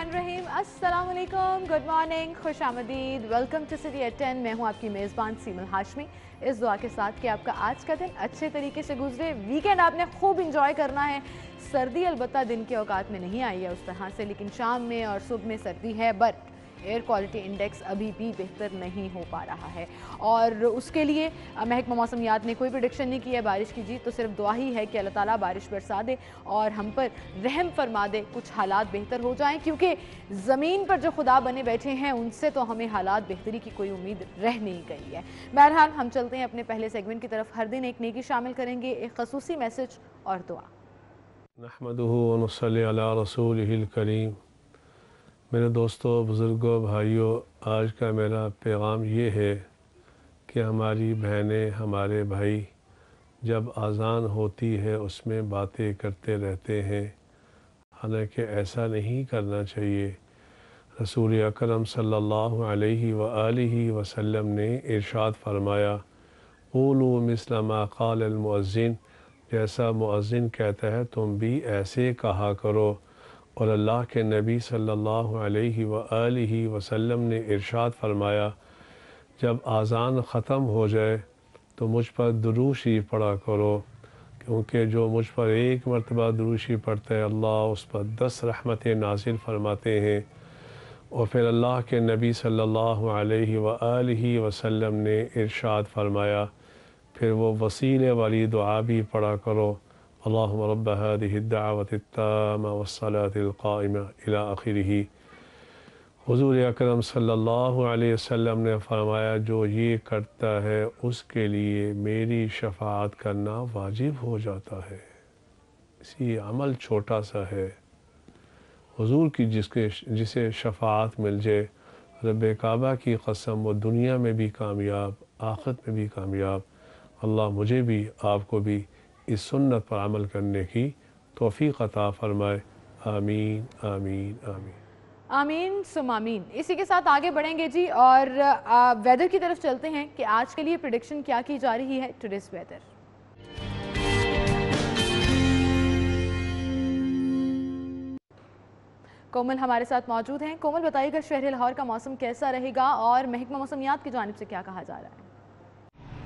बिस्मिल्लाहिर्रहमानिर्रहीम। अस्सलाम वालेकुम, गुड मॉर्निंग, खुश आमदीद। Welcome to city at 10। मैं हूँ आपकी मेज़बान सीमल हाशमी। इस दुआ के साथ कि आपका आज का दिन अच्छे तरीके से गुजरे। वीकेंड आपने खूब इंजॉय करना है। सर्दी अलबत्ता दिन के औकात में नहीं आई है उस तरह से, लेकिन शाम में और सुबह में सर्दी है। बट एयर क्वालिटी इंडेक्स अभी भी बेहतर नहीं हो पा रहा है और उसके लिए महकमा मौसमियात ने कोई प्रेडिक्शन नहीं की है बारिश की। जी तो सिर्फ दुआ ही है कि अल्लाह ताला बारिश बरसा दे और हम पर रहम फरमा दे, कुछ हालात बेहतर हो जाएं, क्योंकि ज़मीन पर जो खुदा बने बैठे हैं उनसे तो हमें हालात बेहतरी की कोई उम्मीद रह नहीं गई है। बहरहाल हम चलते हैं अपने पहले सेगमेंट की तरफ। हर दिन एक नेकी शामिल करेंगे, एक खसूसी मैसेज और दुआ। नहमदुहु व नसल्ली अला रसूलिहिल करीम। मेरे दोस्तों, बुज़ुर्गों, भाइयों, आज का मेरा पैगाम ये है कि हमारी बहनें, हमारे भाई जब अज़ान होती है उसमें बातें करते रहते हैं, हालांकि ऐसा नहीं करना चाहिए। रसूल अकरम सल्लल्लाहु अलैहि व आलिहि वसल्लम ने इरशाद फरमाया, क़ूलू मिस्ल मा क़ालल मुअज़्ज़िन, जैसा मुअज़्ज़िन कहता है तुम भी ऐसे कहा करो। और अल्लाह के नबी सल्लल्लाहु अलैहि व आलिहि वसल्लम ने इरशाद फरमाया, जब आज़ान ख़त्म हो जाए तो मुझ पर दुरूद शरीफ पढ़ा करो, क्योंकि जो मुझ पर एक मरतबा दुरूद शरीफ पढ़ता है अल्लाह उस पर 10 रहमतें नाज़िल फरमाते हैं। और फिर अल्लाह के नबी सल्लल्लाहु अलैहि व आलिहि वसल्लम ने इरशाद फरमाया, फिर वो वसीले वाली दुआ भी पढ़ा करो, अल्लाहुम्मा रब्ब हादिहि दावति ताम्मा वस्सलातिल क़ाइमा इला आखिरिही। हुज़ूर अकरम सल्लल्लाहु अलैहि वसल्लम ने फरमाया, जो ये करता है उसके लिए मेरी शफ़ाअत करना वाजिब हो जाता है। इसी अमल छोटा सा है, हुज़ूर की जिसे शफ़ाअत मिल जाए, रब्बे काबा की कसम वो दुनिया में भी कामयाब, आखिरत में भी कामयाब। अल्लाह मुझे भी आपको भी इस सुन्नत पर अमल करने की तौफ़ीक़ अता फ़रमाए। आमीन आमीन आमीन आमीन सुम आमीन। इसी के साथ आगे बढ़ेंगे जी और वेदर की तरफ चलते हैं कि आज के लिए प्रेडिक्शन क्या की जा रही है। Today's weather. कोमल हमारे साथ मौजूद हैं। कोमल बताइएगा शहर लाहौर का मौसम कैसा रहेगा और महकमा मौसमियात की जानिब से क्या कहा जा रहा है।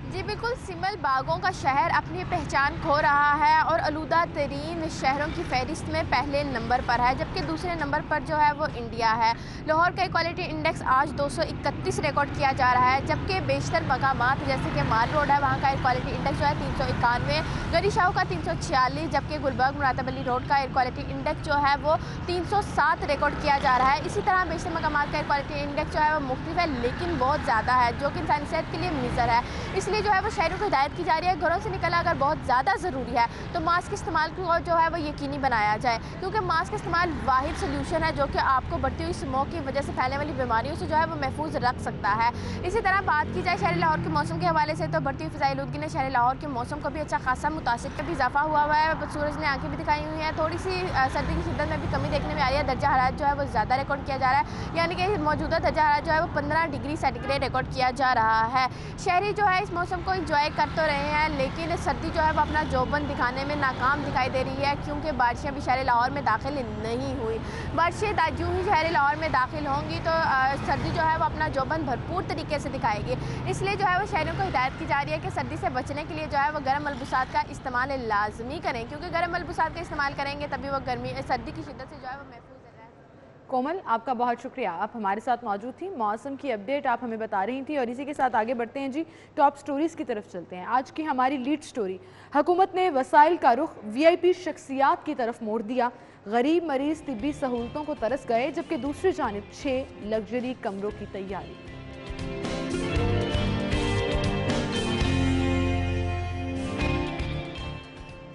जी बिल्कुल, सिमल बागों का शहर अपनी पहचान खो रहा है और आलूदा तरीन शहरों की फहरिस्त में पहले नंबर पर है, जबकि दूसरे नंबर पर जो है वो इंडिया है। लाहौर का क्वालिटी इंडेक्स आज 231 रिकॉर्ड किया जा रहा है, जबकि बेशतर मकामात जैसे कि माल रोड है वहाँ का क्वालिटी इंडेक्स जो है 391, गरी शाह का 346, जबकि गुलबर्ग मुरातब अली रोड का क्वालिटी इंडेक्स जो है वो 307 रिकॉर्ड किया जा रहा है। इसी तरह बेशतर मकामात का क्वालिटी इंडेक्स जो है वो मुख्तलिफ है लेकिन बहुत ज़्यादा है, जो कि इंसानी सेहत के लिए मुज़र है। इसलिए जो है वो शहरों को हिदायत की जा रही है, घरों से निकलना अगर बहुत ज़्यादा ज़रूरी है तो मास्क इस्तेमाल को जो है वो यकीनी बनाया जाए, क्योंकि मास्क इस्तेमाल वाहिद सोल्यूशन है जो कि आपको बढ़ती हुई स्मोक की वजह से फैलने वाली बीमारियों से जो है वो महफूज रख सकता है। इसी तरह बात की जाए शहर लाहौर के मौसम के हवाले से तो बढ़ती हुई फ़िज़ाई आलूदगी ने शहर लाहौर के मौसम को भी अच्छा खासा मुतासिर का भी इजाफा हुआ है। सूरज ने आंखें भी दिखाई हुई हैं, थोड़ी सी सर्दी की शिद्दत में भी कमी देखने में आ रही है। दर्जा हरारत जो है वो ज़्यादा रिकॉर्ड किया जा रहा है, यानी कि मौजूदा दर्जा हरारत जो है वो 15 डिग्री सेंटीग्रेड रिकॉर्ड किया जा रहा है। शहरी जो है इस मौसम को इंजॉय कर तो रहे हैं, लेकिन सर्दी जो है वो अपना जोबन दिखाने में नाकाम दिखाई दे रही है, क्योंकि बारिशें भी शहर लाहौर में दाखिल नहीं हुई। बारिशें यूँ ही शहर लाहौर में दाखिल होंगी तो सर्दी जो है वो अपना जोबन भरपूर तरीके से दिखाएगी। इसलिए जो है वो शहरों को हिदायत की जा रही है कि सर्दी से बचने के लिए जो है वो गर्म मलबूसात का इस्तेमाल लाजमी करें, क्योंकि गर्म मलबूसात का इस्तेमाल करेंगे तभी वो सर्दी की शिद्दत से जो है वो महफूज रहे। कोमल आपका बहुत शुक्रिया, आप हमारे साथ मौजूद थी, मौसम की अपडेट आप हमें बता रही थी। और इसी के साथ आगे बढ़ते हैं जी, टॉप स्टोरीज़ की तरफ चलते हैं। आज की हमारी लीड स्टोरी, हुकूमत ने वसाइल का रुख VIP शख्सियात की तरफ मोड़ दिया, गरीब मरीज तिब्बी सहूलतों को तरस गए, जबकि दूसरी जानिब 6 लग्जरी कमरों की तैयारी।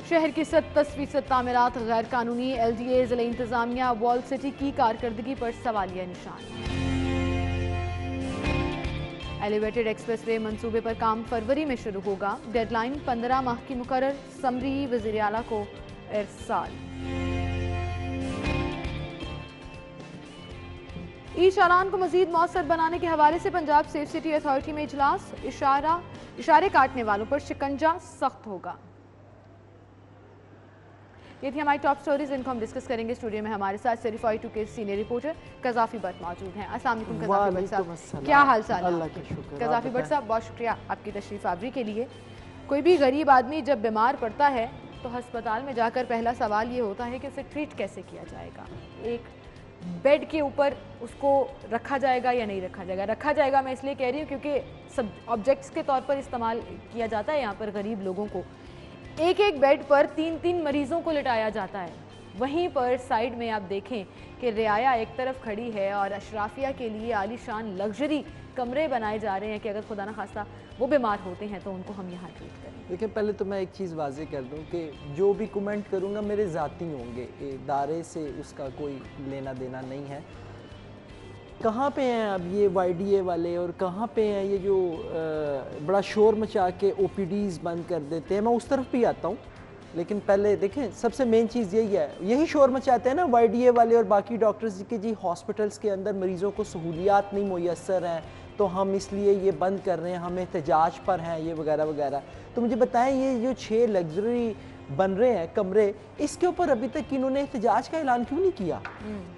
शहर की 27% तामीरात गैर कानूनी, LDA ज़िला इंतजामिया वॉल सिटी की कारकर्दगी पर सवालिया निशान। एलिवेटेड एक्सप्रेसवे मंसूबे पर काम फरवरी में शुरू होगा, डेडलाइन 15 माह की मुकर्रर, समरी वज़ीर आला को इरसाल। ई चालान को मजीद मौसर बनाने के हवाले से पंजाब सेफ सिटी अथॉरिटी में इजलास, इशारे काटने वालों पर शिकंजा सख्त होगा। ये थी हमारी टॉप स्टोरीज, इनको हम डिस्कस करेंगे। स्टूडियो में हमारे साथ सेरिफाई टू के सीनियर रिपोर्टर कज़ाफ़ी भट्ट मौजूद हैं। अस्सलाम वालेकुम कज़ाफ़ी भट्ट साहब, क्या हाल चाल है? कज़ाफ़ी भट्ट साहब, बहुत शुक्रिया आपकी तशरीफ़ आवरी के लिए। कोई भी गरीब आदमी जब बीमार पड़ता है तो अस्पताल में जाकर पहला सवाल ये होता है कि उसे ट्रीट कैसे किया जाएगा। एक बेड के ऊपर उसको रखा जाएगा या नहीं रखा जाएगा। रखा जाएगा मैं इसलिए कह रही हूँ क्योंकि सब ऑब्जेक्ट्स के तौर पर इस्तेमाल किया जाता है यहाँ पर गरीब लोगों को। एक एक बेड पर 3-3 मरीज़ों को लिटाया जाता है। वहीं पर साइड में आप देखें कि रियाया एक तरफ खड़ी है और अशराफिया के लिए आलीशान लग्जरी कमरे बनाए जा रहे हैं कि अगर खुदा न खास्ता वो बीमार होते हैं तो उनको हम यहाँ ट्रीट करें। देखिए, पहले तो मैं एक चीज़ वाज़ेह कर दूं कि जो भी कमेंट करूँगा मेरे ज़ाती होंगे, इदारे से उसका कोई लेना देना नहीं है। कहाँ पे हैं अब ये YDA वाले और कहाँ पे हैं ये जो बड़ा शोर मचा के OPDs बंद कर देते हैं। मैं उस तरफ भी आता हूँ, लेकिन पहले देखें सबसे मेन चीज़ यही है, यही शोर मचाते हैं ना YDA वाले और बाकी डॉक्टर्स कि जी हॉस्पिटल्स के अंदर मरीज़ों को सहूलियात नहीं मुयस्सर हैं तो हम इसलिए ये बंद कर रहे हैं, हम एहतजाज पर हैं, ये वगैरह वगैरह। तो मुझे बताएं, ये जो 6 लग्जरी बन रहे हैं कमरे, इसके ऊपर अभी तक इन्होंने एहतजाज का ऐलान क्यों नहीं किया?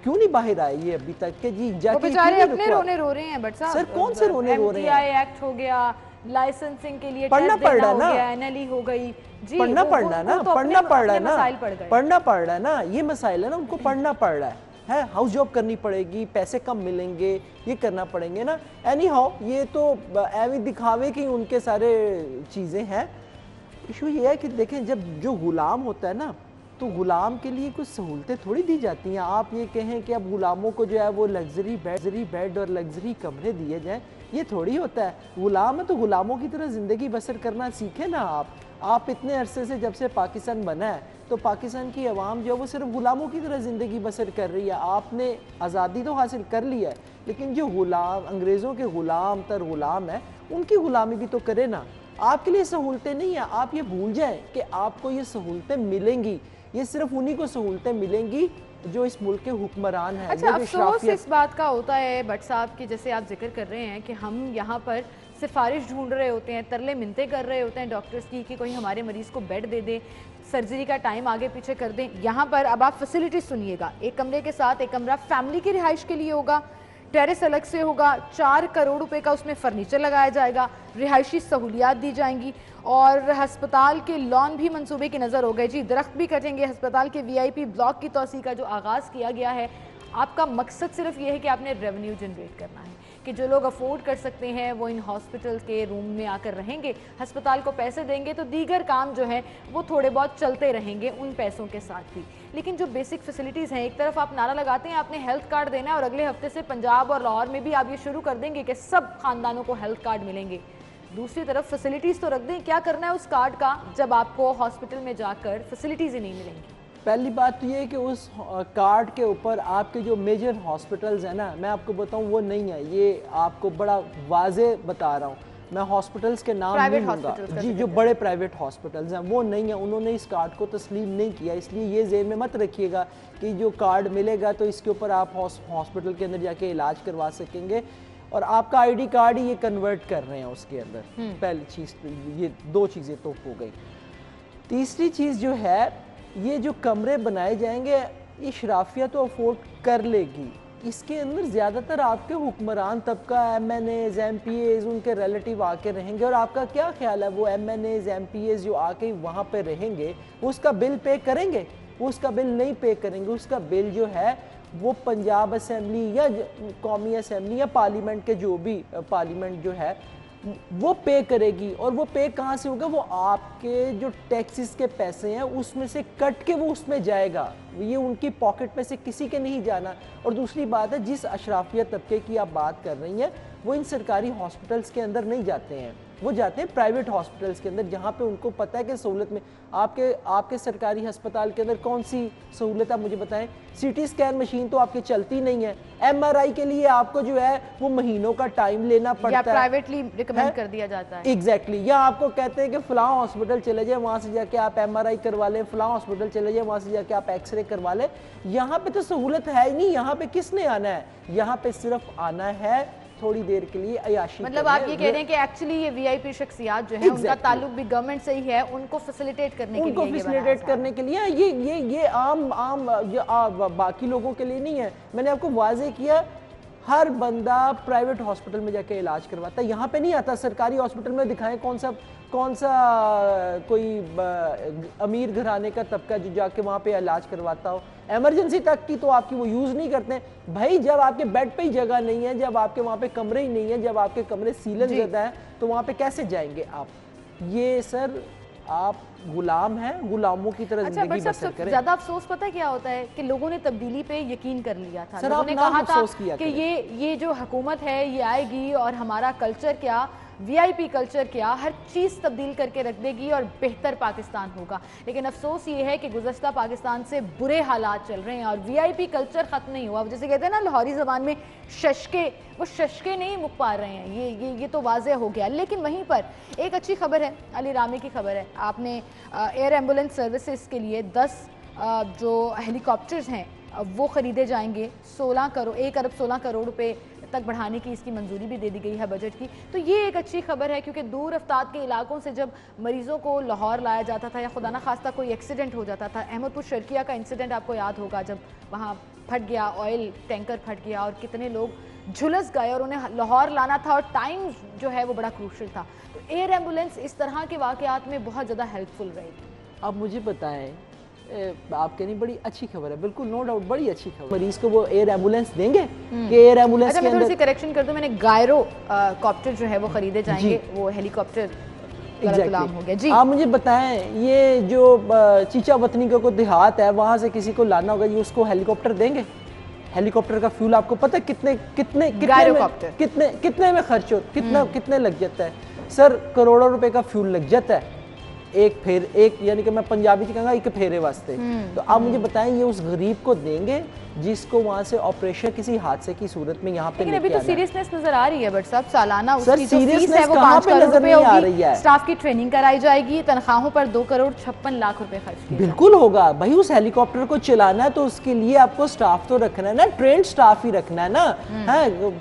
क्यों नहीं बाहर आए ये अभी तक कि जी जाके बेचारे अपने रोने रो रहे हैं? बट साहब, सर कौन से रोने रो रहे हैं? MTI एक्ट हो गया, लाइसेंसिंग के लिए पढ़ना पड़ रहा है ना, NLE हो गई जी, पढ़ना पड़ रहा है ना, पढ़ना पड़ रहा है ना, पढ़ना पड़ रहा है ना, ये मसाइल है ना, उनको पढ़ना पड़ रहा है, हाउस जॉब करनी पड़ेगी, पैसे कम मिलेंगे, ये करना पड़ेंगे ना। एनी हाउ, ये तो एवं दिखावे की उनके सारे चीज़ें हैं। इशू ये है कि देखें, जब जो गुलाम होता है ना, तो गुलाम के लिए कुछ सहूलतें थोड़ी दी जाती हैं। आप ये कहें कि अब गुलामों को जो है वो लग्जरी बेड और लग्जरी कमरे दिए जाएं, ये थोड़ी होता है। गुलाम है तो गुलामों की तरह ज़िंदगी बसर करना सीखें ना आप इतने अरसे से जब से पाकिस्तान बना है तो पाकिस्तान की आवाम जो है वो सिर्फ गुलामों की तरह ज़िंदगी बसर कर रही है। आपने आज़ादी तो हासिल कर ली है, लेकिन जो गुलाम, अंग्रेज़ों के गुलाम तर गुलाम है, उनकी गुलामी भी तो करे ना। आपके लिए सहूलतें नहीं है, आप ये भूल जाएं कि आपको ये सहूलतें मिलेंगी। ये सिर्फ उन्हीं को सहूलतें मिलेंगी जो इस मुल्क के हुक्मरान हैं। अच्छा, अफसोस इस बात का होता है भट्ट साहब कि जैसे आप जिक्र कर रहे हैं कि हम यहाँ पर सिफारिश ढूंढ रहे होते हैं, तरले मिन्नतें कर रहे होते हैं डॉक्टर्स की कि कोई हमारे मरीज़ को बेड दे दे, सर्जरी का टाइम आगे पीछे कर दें। यहाँ पर अब आप फैसिलिटीज सुनिएगा, एक कमरे के साथ एक कमरा फैमिली की रिहाइश के लिए होगा, टेरेस अलग से होगा, 4 करोड़ रुपए का उसमें फर्नीचर लगाया जाएगा, रिहायशी सहूलियात दी जाएंगी और अस्पताल के लॉन भी मंसूबे की नज़र हो गए जी, दरख्त भी कटेंगे। अस्पताल के VIP ब्लॉक की तोसी का जो आगाज़ किया गया है, आपका मकसद सिर्फ ये है कि आपने रेवेन्यू जनरेट करना है कि जो लोग अफोर्ड कर सकते हैं वो इन हॉस्पिटल के रूम में आकर रहेंगे, अस्पताल को पैसे देंगे तो दीगर काम जो है वो थोड़े बहुत चलते रहेंगे उन पैसों के साथ भी। लेकिन जो बेसिक फैसिलिटीज़ हैं, एक तरफ आप नारा लगाते हैं आपने हेल्थ कार्ड देना है और अगले हफ्ते से पंजाब और लाहौर में भी आप ये शुरू कर देंगे कि सब ख़ानदानों को हेल्थ कार्ड मिलेंगे। दूसरी तरफ फैसिलिटीज़ तो रख दें, क्या करना है उस कार्ड का जब आपको हॉस्पिटल में जाकर फैसिलिटीज़ ही नहीं मिलेंगी? पहली बात तो ये है कि उस कार्ड के ऊपर आपके जो मेजर हॉस्पिटल्स हैं ना, मैं आपको बताऊं वो नहीं है। ये आपको बड़ा वाजे बता रहा हूँ, मैं हॉस्पिटल्स के नाम नहीं लूँगा जी, जो बड़े प्राइवेट हॉस्पिटल्स हैं वो नहीं है, उन्होंने इस कार्ड को तस्लीम नहीं किया। इसलिए ये ज़हन में मत रखिएगा कि जो कार्ड मिलेगा तो इसके ऊपर आप हॉस्पिटल के अंदर जाके इलाज करवा सकेंगे और आपका ID कार्ड ही ये कन्वर्ट कर रहे हैं उसके अंदर। पहली चीज़ तो ये 2 चीज़ें तो हो गई। तीसरी चीज़ जो है, ये जो कमरे बनाए जाएंगे ये शराफिया तो अफोर्ड कर लेगी, इसके अंदर ज़्यादातर आपके हुक्मरान तबका MNAs MPAs उनके रिलेटिव आके रहेंगे। और आपका क्या ख्याल है, वो MNAs MPAs जो आके वहाँ पे रहेंगे उसका बिल पे करेंगे? उसका बिल नहीं पे करेंगे। उसका बिल जो है वो पंजाब असम्बली या कौमी असम्बली या पार्लियामेंट के जो भी पार्लियामेंट जो है वो पे करेगी। और वो पे कहाँ से होगा? वो आपके जो टैक्सेस के पैसे हैं उसमें से कट के वो उसमें जाएगा, ये उनकी पॉकेट में से किसी के नहीं जाना। और दूसरी बात है, जिस अशराफिया तबके की आप बात कर रही हैं वो इन सरकारी हॉस्पिटल्स के अंदर नहीं जाते हैं, वो जाते हैं प्राइवेट हॉस्पिटल्स के अंदर, जहाँ पे उनको पता है कि सहूलत में आपके सरकारी अस्पताल के अंदर कौन सी सहूलत आप मुझे बताएं। CT स्कैन मशीन तो आपकी चलती नहीं है, MRI के लिए आपको जो है वो महीनों का टाइम लेना पड़ता है, प्राइवेटली रिकमेंड कर दिया जाता है। एग्जैक्टली, या आपको कहते हैं कि फलां हॉस्पिटल चले जाए, वहाँ से जाके आप MRI करवा लें, फलां हॉस्पिटल चले जाए, वहाँ से जाके आप एक्सरे करवा लें। यहाँ पे तो सहूलत है ही नहीं। यहाँ पे किसने आना है? यहाँ पे सिर्फ आना है थोड़ी देर के लिए अयाशी मतलब आप ये कह रहे हैं कि एक्चुअली ये वीआईपी शख्सियात जो है उनका ताल्लुक भी गवर्नमेंट से ही है, उनको फैसिलिटेट करने के लिए, उनको फैसिलिटेट करने के लिए ये आम बाकी लोगों के लिए नहीं है। मैंने आपको वाजे किया, हर बंदा प्राइवेट हॉस्पिटल में जाके इलाज करवाता है, यहाँ पे नहीं आता। सरकारी हॉस्पिटल में दिखाएं कौन सा कोई अमीर घराने का तबका जो जाके वहाँ पे इलाज करवाता हो। इमरजेंसी तक की तो आपकी वो यूज़ नहीं करते भाई। जब आपके बेड पे ही जगह नहीं है, जब आपके वहाँ पे कमरे ही नहीं है, जब आपके कमरे सीलन ज़्यादा है, तो वहाँ पे कैसे जाएंगे आप? ये सर आप गुलाम हैं, गुलामों की तरह जिंदगी बसर करें। ज्यादा अफसोस पता है क्या होता है कि लोगों ने तब्दीली पे यकीन कर लिया था। सर लोगों ने कहा था कि ये ये जो हुकूमत है ये आएगी और हमारा कल्चर क्या, वीआईपी कल्चर क्या, हर चीज़ तब्दील करके रख देगी और बेहतर पाकिस्तान होगा। लेकिन अफसोस ये है कि गुज़श्ता पाकिस्तान से बुरे हालात चल रहे हैं और वीआईपी कल्चर ख़त्म नहीं हुआ। जैसे कहते हैं ना लाहौरी ज़बान में शशके, वो शशके नहीं मुक पा रहे हैं, ये तो वाज़े हो गया। लेकिन वहीं पर एक अच्छी खबर है, अली रामी की खबर है। आपने एयर एम्बुलेंस सर्विसेज के लिए 10 जो हेलीकॉप्टर्स हैं वो ख़रीदे जाएंगे। 1 अरब 16 करोड़ रुपए तक बढ़ाने की इसकी मंजूरी भी दे दी गई है बजट की। तो ये एक अच्छी खबर है, क्योंकि दूर अफ्ताब के इलाकों से जब मरीज़ों को लाहौर लाया जाता था या खुदा न खास्ता कोई एक्सीडेंट हो जाता था, अहमदपुर शर्किया का इंसिडेंट आपको याद होगा, जब वहाँ फट गया, ऑयल टैंकर फट गया और कितने लोग झुलस गए और उन्हें लाहौर लाना था और टाइम जो है वो बड़ा क्रूशल था। तो एयर एम्बुलेंस इस तरह के वाक़यात में बहुत ज़्यादा हेल्पफुल रहेगी। आप मुझे बताएं, आपके नहीं, बड़ी अच्छी खबर है, बिल्कुल नो डाउट, बड़ी अच्छी खबर। मरीज को वो एयर एम्बुलेंस देंगे कि एयर एम्बुलेंस अच्छा, मैं थोड़ी सी करेक्शन कर दूं, मैंने गायरो कॉप्टर जो है वो खरीदे जाएंगे, वो हेलीकॉप्टर हो गया जी। आप मुझे बताएं, ये जो चीचा वतनी का कोई देहात है, वहाँ से किसी को लाना होगा, ये उसको हेलीकॉप्टर देंगे? हेलीकॉप्टर का फ्यूल आपको पता है कितने में खर्च हो, कितने लग जाता है? सर करोड़ों रुपए का फ्यूल लग जाता है एक यानी कि मैं पंजाबी कहूँगा एक फेरे वास्ते। तो आप मुझे बताएं, ये उस गरीब को देंगे जिसको वहाँ से ऑपरेशन किसी हादसे की सूरत में यहाँ पे लेकिन अभी तो सीरियसनेस नजर आ रही है बट साहब, सालाना उसकी जो फीस है वो 5 करोड़ रुपए होगी, स्टाफ की ट्रेनिंग कराई जाएगी, तनख्वाहों पर 2 करोड़ 56 लाख रुपए खर्च किए। बिल्कुल होगा भाई, उस हेलीकॉप्टर को चलाना है तो उसके लिए आपको स्टाफ तो रखना है ना, ट्रेन स्टाफ ही रखना है ना।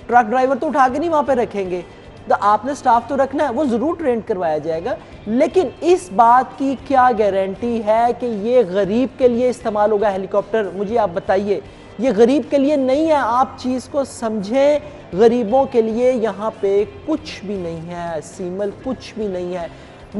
ट्रक ड्राइवर तो उठा के नहीं वहाँ पे रखेंगे, तो आपने स्टाफ तो रखना है, वो जरूर ट्रेन करवाया जाएगा। लेकिन इस बात की क्या गारंटी है कि ये गरीब के लिए इस्तेमाल होगा हेलीकॉप्टर? मुझे आप बताइए। ये गरीब के लिए नहीं है, आप चीज़ को समझें। गरीबों के लिए यहाँ पे कुछ भी नहीं है सीमल, कुछ भी नहीं है।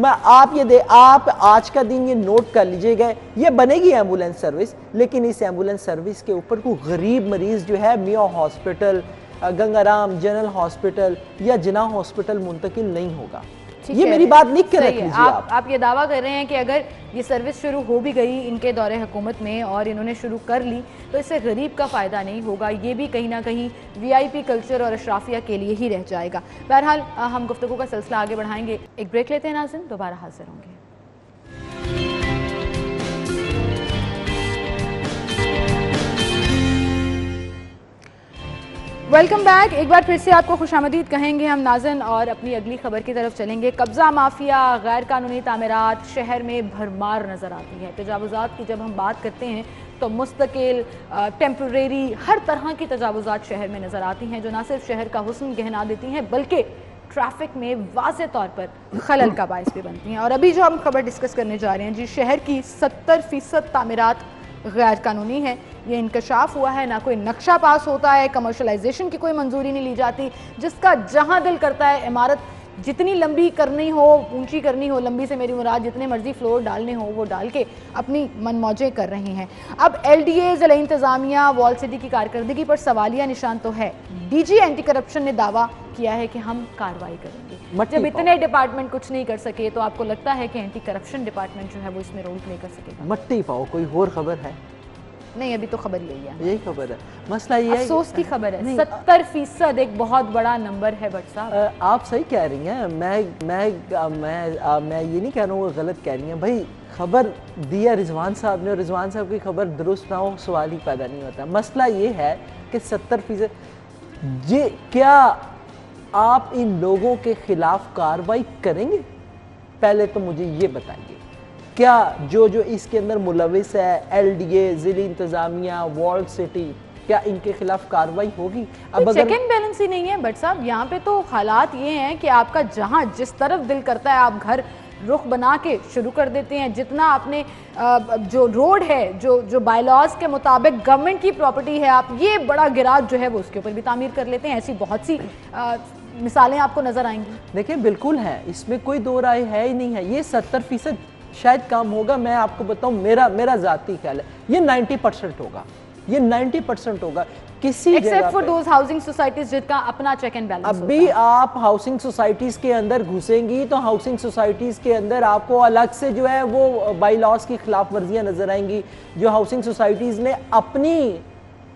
आप आज का दिन ये नोट कर लीजिएगा, ये बनेगी एम्बुलेंस सर्विस, लेकिन इस एम्बुलेंस सर्विस के ऊपर कोई गरीब मरीज जो है मियाँ हॉस्पिटल, गंगाराम जनरल हॉस्पिटल या जिना हॉस्पिटल मुंतकिल नहीं होगा। ये मेरी बात लिख के रख लीजिए। आप ये दावा कर रहे हैं कि अगर ये सर्विस शुरू हो भी गई इनके दौरे हुकूमत में और इन्होंने शुरू कर ली तो इससे गरीब का फ़ायदा नहीं होगा, ये भी कहीं ना कहीं वीआईपी कल्चर और अशराफिया के लिए ही रह जाएगा। बहरहाल हम गुफ्तगू का सिलसिला आगे बढ़ाएंगे, एक ब्रेक लेते हैं नाज़रीन, दोबारा हाजिर होंगे। वेलकम बैक, एक बार फिर से आपको खुशामदीद कहेंगे हम नाज़रीन और अपनी अगली खबर की तरफ चलेंगे। कब्ज़ा माफिया, गैर कानूनी तामीरात शहर में भरमार नज़र आती है। तजावुज़ात की जब हम बात करते हैं तो मुस्तकिल, टेम्परेरी, हर तरह की तजावुज़ात शहर में नज़र आती हैं जो ना सिर्फ शहर का हुस्न गहना देती हैं बल्कि ट्रैफिक में वाज़े तौर पर खलल का बायस भी बनती हैं। और अभी जो हम खबर डिस्कस करने जा रहे हैं जी, शहर की 70% तामीरात गैर कानूनी है। ये इंकशाफ हुआ है, ना कोई नक्शा पास होता है, कमर्शलाइजेशन की कोई मंजूरी नहीं ली जाती, जिसका जहां दिल करता है इमारत जितनी लंबी करनी हो, ऊंची करनी हो, लंबी से मेरी मुराद जितने मर्जी फ्लोर डालने हो वो डाल के अपनी मनमौजें कर रही हैं। अब LDA ज़िला इंतज़ामिया वॉल सिटी की कारकर्दगी पर सवालिया निशान तो है। DG एंटी करप्शन ने दावा किया है कि हम कार्रवाई करेंगे। जब इतने डिपार्टमेंट कुछ नहीं कर सके तो आपको लगता है कि एंटी करप्शन डिपार्टमेंट जो है वो इसमें रोल प्ले कर सकेगा? मट्टी पाओ, कोई और खबर है? नहीं, अभी तो खबर यही है, यही खबर है। मसला ये है, अफसोस की खबर है, 70% एक बहुत बड़ा नंबर है बट साहब। आप सही कह रही हैं, मैं ये नहीं कह रहा हूँ वो गलत कह रही हैं भाई। खबर दिया रिजवान साहब ने और रिजवान साहब की खबर दुरुस्त ना हो सवाल ही पैदा नहीं होता। मसला ये है कि 70% ये क्या आप इन लोगों के खिलाफ कार्रवाई करेंगे? पहले तो मुझे ये बताइए, क्या जो इसके अंदर मुलविस है, LDA, ज़िला इंतज़ामिया, वॉल सिटी, क्या इनके खिलाफ कार्रवाई होगी? अब चेक एंड बैलेंस ही नहीं है बट साहब, यहाँ पे तो हालात ये हैं कि आपका जहाँ जिस तरफ दिल करता है आप घर रुख बना के शुरू कर देते हैं। जितना आपने जो रोड है, जो बायलॉज के मुताबिक गवर्नमेंट की प्रॉपर्टी है, आप ये बड़ा गिराज जो है वो उसके ऊपर भी तामीर कर लेते हैं। ऐसी बहुत सी मिसालें आपको नजर आएंगी। देखिए बिल्कुल है, इसमें कोई दो राय है ही नहीं है। ये 70% शायद काम होगा, मैं आपको बताऊं मेरा जाती ख्याल है ये 90% होगा, ये 90% होगा किसी except for those housing societies जिनका अपना चेक एंड बैलेंस। अभी आप हाउसिंग सोसाइटीज के अंदर घुसेंगी तो हाउसिंग सोसाइटीज के अंदर आपको अलग से जो है वो बाई लॉज की खिलाफ वर्जियां नजर आएंगी। जो हाउसिंग सोसाइटीज ने अपनी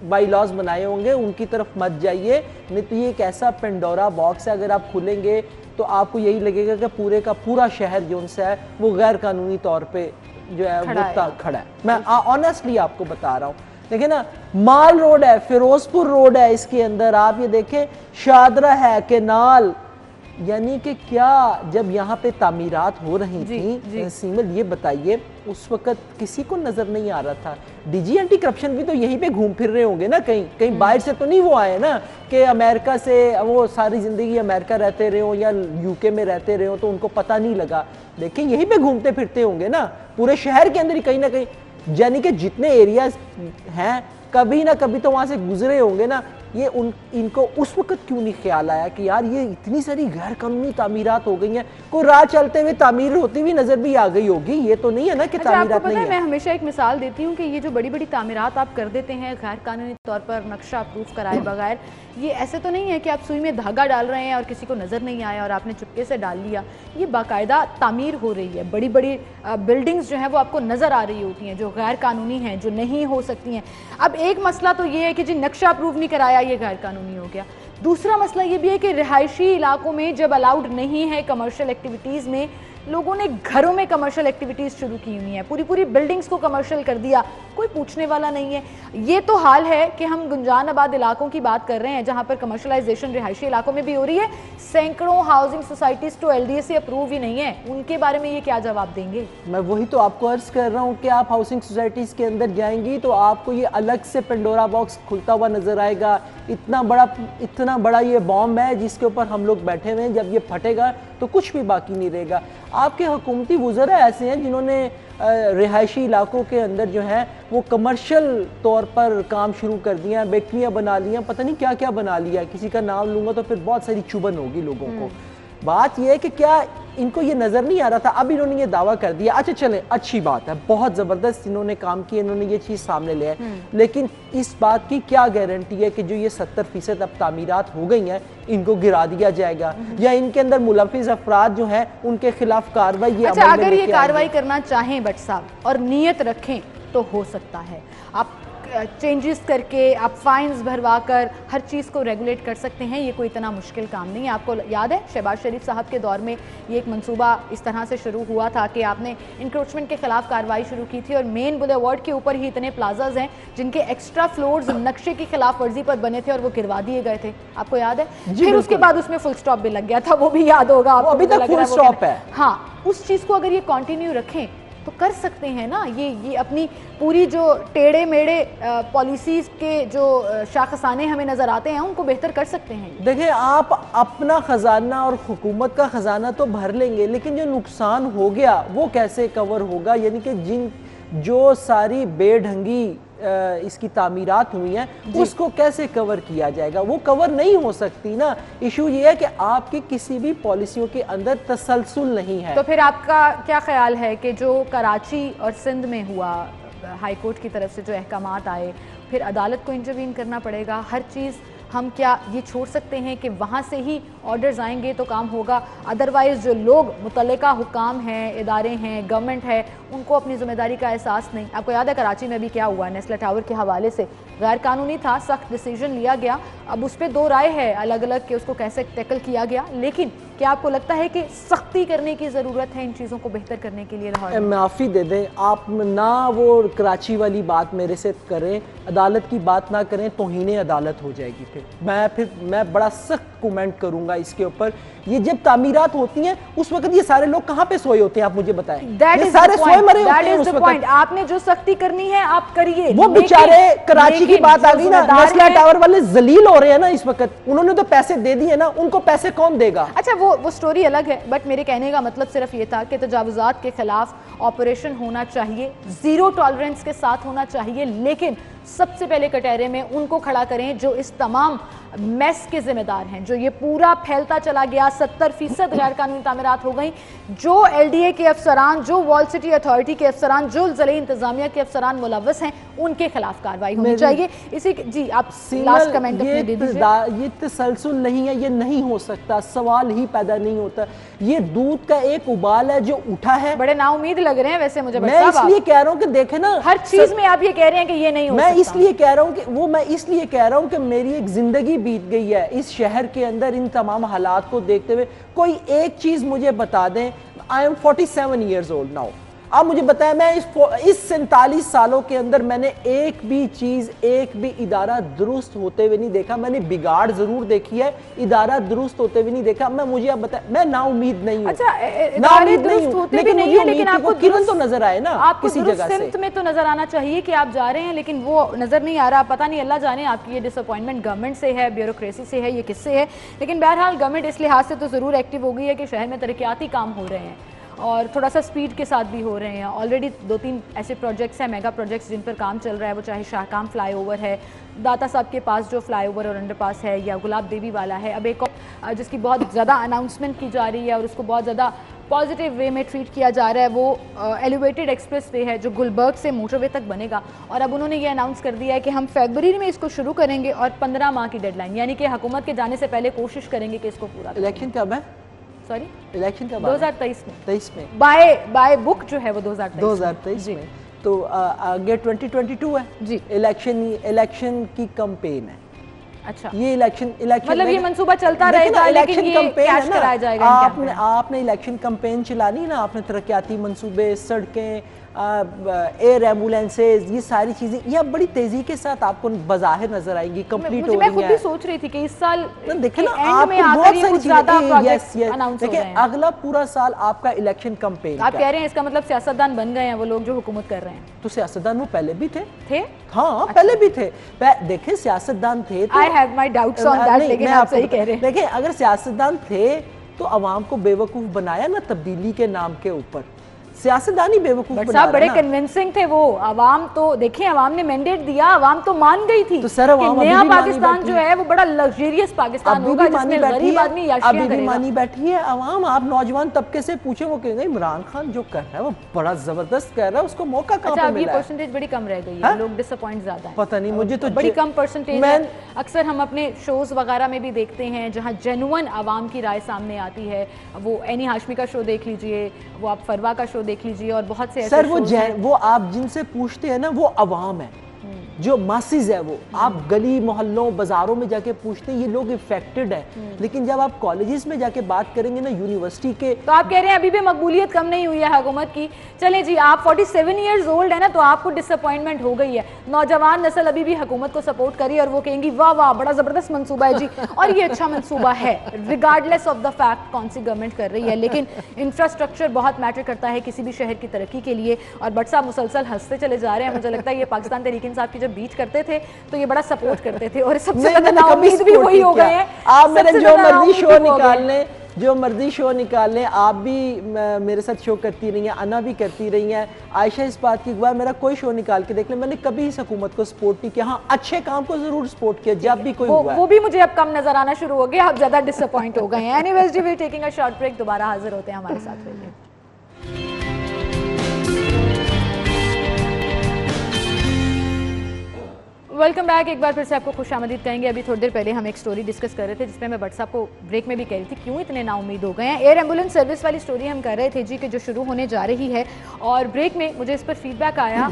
बाई लॉज बनाए होंगे उनकी तरफ मत जाइए, नहीं तो ये एक ऐसा पेंडोरा बॉक्स है, अगर आप खुलेंगे तो आपको यही लगेगा कि पूरे का पूरा शहर जो उनसे है वो गैर कानूनी तौर पे जो है वो खड़ा है। मैं ऑनेस्टली आपको बता रहा हूँ। देखिए ना, माल रोड है, फिरोजपुर रोड है, इसके अंदर आप ये देखें शादरा है, केनाल, यानी कि क्या जब यहाँ पे तामीरात हो रही थी सीमल, ये बताइए उस वक्त किसी को नजर नहीं आ रहा था? डीजी एंटी करप्शन भी तो यहीं पे घूम फिर रहे होंगे ना, कहीं बाहर से तो नहीं वो आए ना कि अमेरिका से वो सारी जिंदगी अमेरिका रहते रहे हो या यूके में रहते रहे हो तो उनको पता नहीं लगा। देखिए यहीं पे घूमते फिरते होंगे ना, पूरे शहर के अंदर ही कहीं ना कहीं, यानी कि जितने एरियाज हैं कभी ना कभी तो वहां से गुजरे होंगे ना। ये इनको उस वक्त क्यों नहीं ख्याल आया कि यार ये इतनी सारी गैर कानूनी तामीरात हो गई हैं, कोई राह चलते हुए तामीर होती हुई नजर भी आ गई होगी? ये तो नहीं है ना कि तामीरात नहीं है। मैं हमेशा एक मिसाल देती हूँ कि ये जो बड़ी बड़ी तामीरात आप कर देते हैं गैर कानूनी तौर पर नक्शा अप्रूव कराए बगैर, ये ऐसे तो नहीं है कि आप सुई में धागा डाल रहे हैं और किसी को नजर नहीं आया और आपने चुपके से डाल लिया। ये बाकायदा तामीर हो रही है, बड़ी बड़ी बिल्डिंग्स जो है वो आपको नजर आ रही होती हैं जो गैर कानूनी हैं, जो नहीं हो सकती हैं। अब एक मसला तो ये है कि जी नक्शा अप्रूव नहीं कराया, ये गैर कानूनी हो गया। दूसरा मसला ये भी है कि रिहायशी इलाकों में जब अलाउड नहीं है कमर्शियल एक्टिविटीज़ में, लोगों ने घरों में कमर्शियल एक्टिविटीज़ शुरू की हुई हैं, पूरी पूरी बिल्डिंग्स को कमर्शियल कर दिया, कोई पूछने वाला नहीं है। ये तो हाल है कि हम गुंजान आबाद इलाकों की बात कर रहे हैं जहां पर कमर्शलाइजेशन रिहायशी इलाकों में भी हो रही है। सैकड़ों हाउसिंग सोसाइटीज़ तो LDA से अप्रूव ही नहीं है, उनके बारे में ये क्या जवाब देंगे? मैं वही तो आपको अर्ज कर रहा हूँ कि आप हाउसिंग सोसाइटीज़ के अंदर जाएंगी तो आपको ये अलग से पेंडोरा बॉक्स खुलता हुआ नजर आएगा। इतना बड़ा ये बॉम्ब है जिसके ऊपर हम लोग बैठे हुए हैं, जब ये फटेगा तो कुछ भी बाकी नहीं रहेगा। आपके हुकूमती वुज़रा ऐसे हैं जिन्होंने रिहायशी इलाकों के अंदर जो है वो कमर्शियल तौर पर काम शुरू कर दिया, बेकरियां बना लिया, पता नहीं क्या क्या बना लिया। किसी का नाम लूंगा तो फिर बहुत सारी चुभन होगी लोगों को। बात यह है कि क्या इनको ये नजर नहीं आ रहा था, अब इन्होंने ये दावा कर दिया। अच्छा चलें, अच्छी बात है, बहुत जबरदस्त इन्होंने काम किया, इन्होंने ये चीज सामने ले आई, लेकिन इस बात की क्या गारंटी है कि जो ये 70% अब तामीरात हो गई हैं इनको गिरा दिया जाएगा या इनके अंदर मुलविस अफराद जो हैं उनके खिलाफ कार्रवाई? अच्छा, अगर ये कार्रवाई करना चाहें भट्ट साहब और नीयत रखें तो हो सकता है, आप चेंजेस करके, आप फाइन्स भरवा कर हर चीज़ को रेगुलेट कर सकते हैं। ये कोई इतना मुश्किल काम नहीं है। आपको याद है शहबाज शरीफ साहब के दौर में ये एक मंसूबा इस तरह से शुरू हुआ था कि आपने इंक्रोचमेंट के खिलाफ कार्रवाई शुरू की थी और मेन बुलेवार्ड के ऊपर ही इतने प्लाजाज हैं जिनके एक्स्ट्रा फ्लोर्स नक्शे की खिलाफ वर्जी पर बने थे और वो गिरवा दिए गए थे, आपको याद है? फिर उसके बाद उसमें फुल स्टॉप भी लग गया था, वो भी याद होगा आपको। अभी तक फुल स्टॉप है। हाँ, उस चीज़ को अगर ये कंटिन्यू रखें तो कर सकते हैं ना। ये अपनी पूरी जो टेढ़े मेढ़े पॉलिसीज के जो शाखसाने हमें नजर आते हैं उनको बेहतर कर सकते हैं। देखिए, आप अपना खजाना और हुकूमत का खजाना तो भर लेंगे, लेकिन जो नुकसान हो गया वो कैसे कवर होगा? यानी कि जो सारी बेढंगी इसकी तामीरात हुई हैं उसको कैसे कवर किया जाएगा? वो कवर नहीं हो सकती ना। इशू ये है कि आपकी किसी भी पॉलिसियों के अंदर तसलसल नहीं है। तो फिर आपका क्या ख्याल है कि जो कराची और सिंध में हुआ, हाई कोर्ट की तरफ से जो अहकामात आए, फिर अदालत को इंटरवीन करना पड़ेगा, हर चीज़ हम क्या ये छोड़ सकते हैं कि वहाँ से ही ऑर्डर्स आएंगे तो काम होगा? अदरवाइज़ जो लोग मुतल्लिका हुकाम हैं, इदारे हैं, गवर्नमेंट है, उनको अपनी जिम्मेदारी का एहसास नहीं। आपको याद है कराची में भी क्या हुआ? नेस्ले टावर के हवाले से गैर कानूनी था, सख्त डिसीजन लिया गया, अब उस पर दो राय है अलग अलग कि उसको कैसे टैकल किया गया, लेकिन क्या आपको लगता है कि सख्ती करने की ज़रूरत है इन चीज़ों को बेहतर करने के लिए लाहौर में? माफ़ी दे दें आप, ना वो कराची वाली बात मेरे से करें, अदालत की बात ना करें, तौहीन अदालत हो जाएगी। फिर मैं बड़ा सख्त कमेंट करूंगा इसके ऊपर। ये जब तामीरात होती हैं उस वक्त ये सारे लोग कहाँ पे सोए होते हैं, आप मुझे बताएं। ये सारे सोए मरे होते हैं उस वक्त। आपने जो सख्ती करनी है आप करिए। वो बेचारे कराची की बात आ गई ना, नस्ला टावर वाले जलील हो रहे हैं ना इस वक्त, उन्होंने तो पैसे दे दिए ना, उनको पैसे कौन देगा? अच्छा वो स्टोरी अलग है, बट मेरे कहने का मतलब सिर्फ ये था कि तजावुज़ात के खिलाफ ऑपरेशन होना चाहिए, जीरो टॉलरेंस के साथ होना चाहिए, लेकिन सबसे पहले कटहरे में उनको खड़ा करें जो इस तमाम मेस के जिम्मेदार हैं, जो ये पूरा फैलता चला गया। 70% गैर कानूनी तामीरात हो गई। जो LDA के अफसरान, जो वॉल सिटी अथॉरिटी के अफसरान, जो ज़िले इंतजामिया के अफसरान मुलव्वस हैं, उनके खिलाफ कार्रवाई होनी चाहिए। इसी जी आप लास्ट कमेंट अपने दे दीजिए। ये तसलसल नहीं है, ये नहीं हो सकता, सवाल ही पैदा नहीं होता। ये दूध का एक उबाल है जो उठा है। बड़े नाउमीद लग रहे हैं वैसे मुझे। मैं इसलिए कह रहा हूँ कि देखे ना, हर चीज में आप ये कह रहे हैं कि ये नहीं हो सकता। मैं इसलिए कह रहा हूँ कि मैं इसलिए कह रहा हूँ कि मेरी एक जिंदगी बीत गई है इस शहर के अंदर इन तमाम हालात को देखते हुए। कोई एक चीज मुझे बता दें। I am 47 years old now. आप मुझे बताएं, मैं इस 47 सालों के अंदर मैंने एक भी चीज, एक भी इदारा दुरुस्त होते हुए नहीं देखा। मैंने बिगाड़ जरूर देखी है, इदारा दुरुस्त होते हुए नहीं देखा। मुझे आप बताएं, मैं ना उम्मीद नहीं हूं। अच्छा, इदारे दुरुस्त होते भी नहीं है, लेकिन आपको किरण तो नजर आए ना, आपको किसी जगह से में तो नजर आना चाहिए कि आप जा रहे हैं, लेकिन वो नजर नहीं आ रहा। पता नहीं, अल्लाह जाने आपकी ये डिसअपॉइंटमेंट गवर्नमेंट से है, ब्यूरोक्रेसी से है, ये किससे है। लेकिन बहरहाल गवर्नमेंट इस लिहाज से तो जरूर एक्टिव हो गई है कि शहर में तरक्याती काम हो रहे हैं और थोड़ा सा स्पीड के साथ भी हो रहे हैं। ऑलरेडी 2-3 ऐसे प्रोजेक्ट्स हैं, मेगा प्रोजेक्ट्स, जिन पर काम चल रहा है। वो चाहे शाहकाम फ्लाईओवर है, दाता साहब के पास जो फ्लाईओवर और अंडरपास है, या गुलाब देवी वाला है। अब एक और जिसकी बहुत ज़्यादा अनाउंसमेंट की जा रही है और उसको बहुत ज़्यादा पॉजिटिव वे में ट्रीट किया जा रहा है, वो एलिवेटेड एक्सप्रेस वे है जो गुलबर्ग से मोटरवे तक बनेगा। और अब उन्होंने ये अनाउंस कर दिया है कि हम फरवरी में इसको शुरू करेंगे और 15 माह की डेडलाइन, यानी कि हुकूमत के जाने से पहले कोशिश करेंगे कि इसको पूरा। इलेक्शन कब है? सॉरी, इलेक्शन कब? 2023 में। 23 में बाय बुक जो है वो 2023 में। तो आगे 2022 है जी, इलेक्शन की कैंपेन है। अच्छा, ये इलेक्शन मतलब ये मंसूबा चलता रहेगा, लेकिन ये कैश कराया जाएगा। आपने इलेक्शन कैंपेन चलानी ना, आपने तरक्याती मंसूबे, सड़कें, एयर एम्बुलेंसेज, ये सारी चीजें ये बड़ी तेजी के साथ आपको बाज़ाहिर नजर आएंगी, कंप्लीट हो रही है। मैं खुद भी सोच रही थी कि इस साल देखिए ना, आपको बहुत सारी चीजें देखिए, अगला पूरा साल आपका इलेक्शन कैंपेन। आप कह रहे हैं इसका मतलब सियासतदान बन गए हैं वो लोग जो हुकूमत कर रहे हैं? तो सियासतदान वो पहले भी थे। हाँ, अच्छा। पहले भी थे। देखिए सियासतदान थे, I have my doubts on that, लेकिन आप सही कह रहे हैं। देखिए, अगर सियासतदान थे तो अवाम को बेवकूफ बनाया ना तब्दीली के नाम के ऊपर। सियासतदानी बेवकूफ बना रहा है। बड़े कन्विंसिंग थे वो। अवाम तो देखिए, अवाम ने मैंडेट दिया, अवाम तो मान गई थी। तो सर, अवाम नया पाकिस्तान जो है वो बड़ा लग्जरियस पाकिस्तान होगा, जिसमें गरीब आदमी याशियां अभी भी मानी बैठी है अवाम। आप नौजवान तबके से पूछे, वो कहेंगे इमरान खान जो कर रहा है वो बड़ा जबरदस्त कर रहा है, उसको मौका कहां पे मिला है? ये परसेंटेज बड़ी कम रह गई है, लोग डिसअपॉइंट ज्यादा है। पता नहीं, मुझे तो बड़ी कम परसेंटेज है। अक्सर हम अपने शोज वगैरह में भी देखते हैं जहां जेन्युइन अवाम की राय सामने आती है। वो एनी हाशमी का शो देख लीजिए, वो आप फरवा का शो देख लीजिए, और बहुत से सर वो आप जिनसे पूछते हैं ना, वो अवाम है, जो मासिस है। वो आप गली मोहल्लों बाजारों में जाके पूछते हैं, ये लोग इफेक्टेड है। लेकिन जब आप कॉलेजेस में जाके बात करेंगे ना, यूनिवर्सिटी के, तो आप कह रहे हैं अभी भी मकबूलियत कम नहीं हुई है हुकूमत की। चलें जी, आप 47 ईयर्स ओल्ड है ना, तो आपको डिसअपॉइंटमेंट हो गई है। नौजवान नस्ल अभी भी हुकूमत को सपोर्ट करी और वो कहेंगी वाह वाह बड़ा जबरदस्त मंसूबा है जी, और ये अच्छा मंसूबा है रिगार्डलेस ऑफ द फैक्ट कौन सी गवर्नमेंट कर रही है। लेकिन इंफ्रास्ट्रक्चर बहुत मैटर करता है किसी भी शहर की तरक्की के लिए। और बट साहब मुसलसल हंसते चले जा रहे हैं। मुझे लगता है ये पाकिस्तान तहरीक इंसाफ की जब बीट करते थे तो ये बड़ा सपोर्ट करते थे, और सबसे ज्यादा नाउमीद भी वही हो गए हैं। आप मेरे जो मर्जी शो निकाल लें, आप भी मेरे साथ शो करती रही हैं, अना भी करती रही हैं, आयशा इस बात की गवाह, मेरा कोई शो निकाल के देख लें, मैंने कभी इस हुकूमत को सपोर्ट नहीं किया। हाँ, अच्छे काम को जरूर सपोर्ट किया जब भी कोई हुआ। वो भी मुझे अब कम नजर आना शुरू हो गया, आप ज्यादा डिसअपॉइंट हो गए हैं। एनीवेज जी, we taking a short break, दोबारा हाजिर होते हैं हमारे साथ। Welcome back. एक बार फिर से आपको खुशामदीद कहेंगे। अभी थोड़ी देर पहले हम एक स्टोरी डिस्कस कर रहे थे जिसमें मैं व्हाट्सएप को ब्रेक में भी कह रही थी क्यों इतने नाउम्मीद हो गए हैं। एयर एम्बुलेंस सर्विस वाली स्टोरी हम कर रहे थे जी कि जो शुरू होने जा रही है, और ब्रेक में मुझे इस पर फीडबैक आया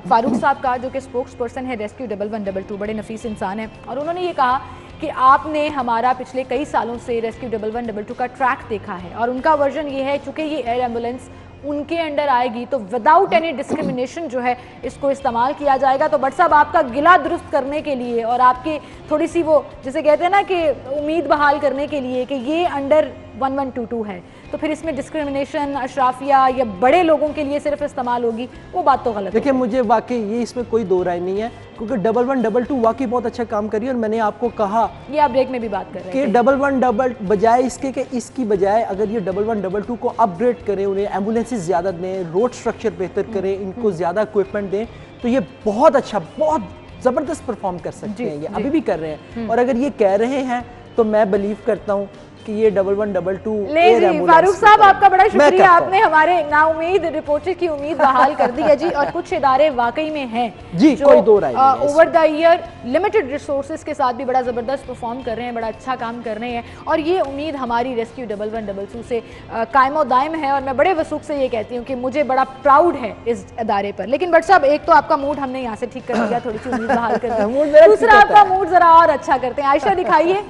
फारूक साहब का, जो कि स्पोक्स पर्सन है रेस्क्यू 1112, बड़े नफीस इंसान है, और उन्होंने ये कहा कि आपने हमारा पिछले कई सालों से रेस्क्यू 1112 का ट्रैक देखा है और उनका वर्जन ये है, चूँकि ये एयर एम्बुलेंस उनके अंडर आएगी तो विदाउट एनी डिस्क्रिमिनेशन जो है इसको इस्तेमाल किया जाएगा। तो बट साहब आपका गिला दुरुस्त करने के लिए और आपकी थोड़ी सी वो जिसे कहते हैं ना कि उम्मीद बहाल करने के लिए कि ये अंडर 1122 है, तो फिर इसमें डिस्क्रिमिनेशन अशराफिया या बड़े लोगों के लिए सिर्फ इस्तेमाल होगी, वो बात तो गलत है। देखिए मुझे वाकई ये इसमें कोई दो राय नहीं है, क्योंकि 1122 वाकई बहुत अच्छा काम करी। और मैंने आपको कहा ये आप ब्रेक में भी बात कर रहे कि 1112 बजाय इसके कि इसकी बजाय अगर ये 1122 को अपग्रेड करें, उन्हें एम्बुलेंसेज ज़्यादा दें, रोड स्ट्रक्चर बेहतर करें, इनको ज़्यादा इक्विपमेंट दें, तो ये बहुत अच्छा, बहुत ज़बरदस्त परफॉर्म कर सकते हैं। ये अभी भी कर रहे हैं। और अगर ये कह रहे हैं तो मैं बिलीव करता हूँ कि ये 1122 फारूक साहब आपका बड़ा शुक्रिया, आपने हमारे नाउमीद रिपोर्टर की उम्मीद बहाल कर दी है जी। और कुछ इदारे वाकई में हैं जी, कोई दो राय नहीं, over the year limited resources के साथ भी बड़ा ज़बरदस्त परफॉर्म कर रहे हैं, बड़ा अच्छा काम कर रहे हैं। और ये उम्मीद हमारी रेस्क्यू 1122 से कायमो दायम है और मैं बड़े वसूख से ये कहती हूँ कि मुझे बड़ा प्राउड है इस अदारे पर। लेकिन बट साहब एक तो आपका मूड हमने यहाँ से ठीक कर दिया, थोड़ी सी उम्मीद बहाल कर दी, दूसरा आपका मूड ज़रा और अच्छा करते हैं। आयशा दिखाइए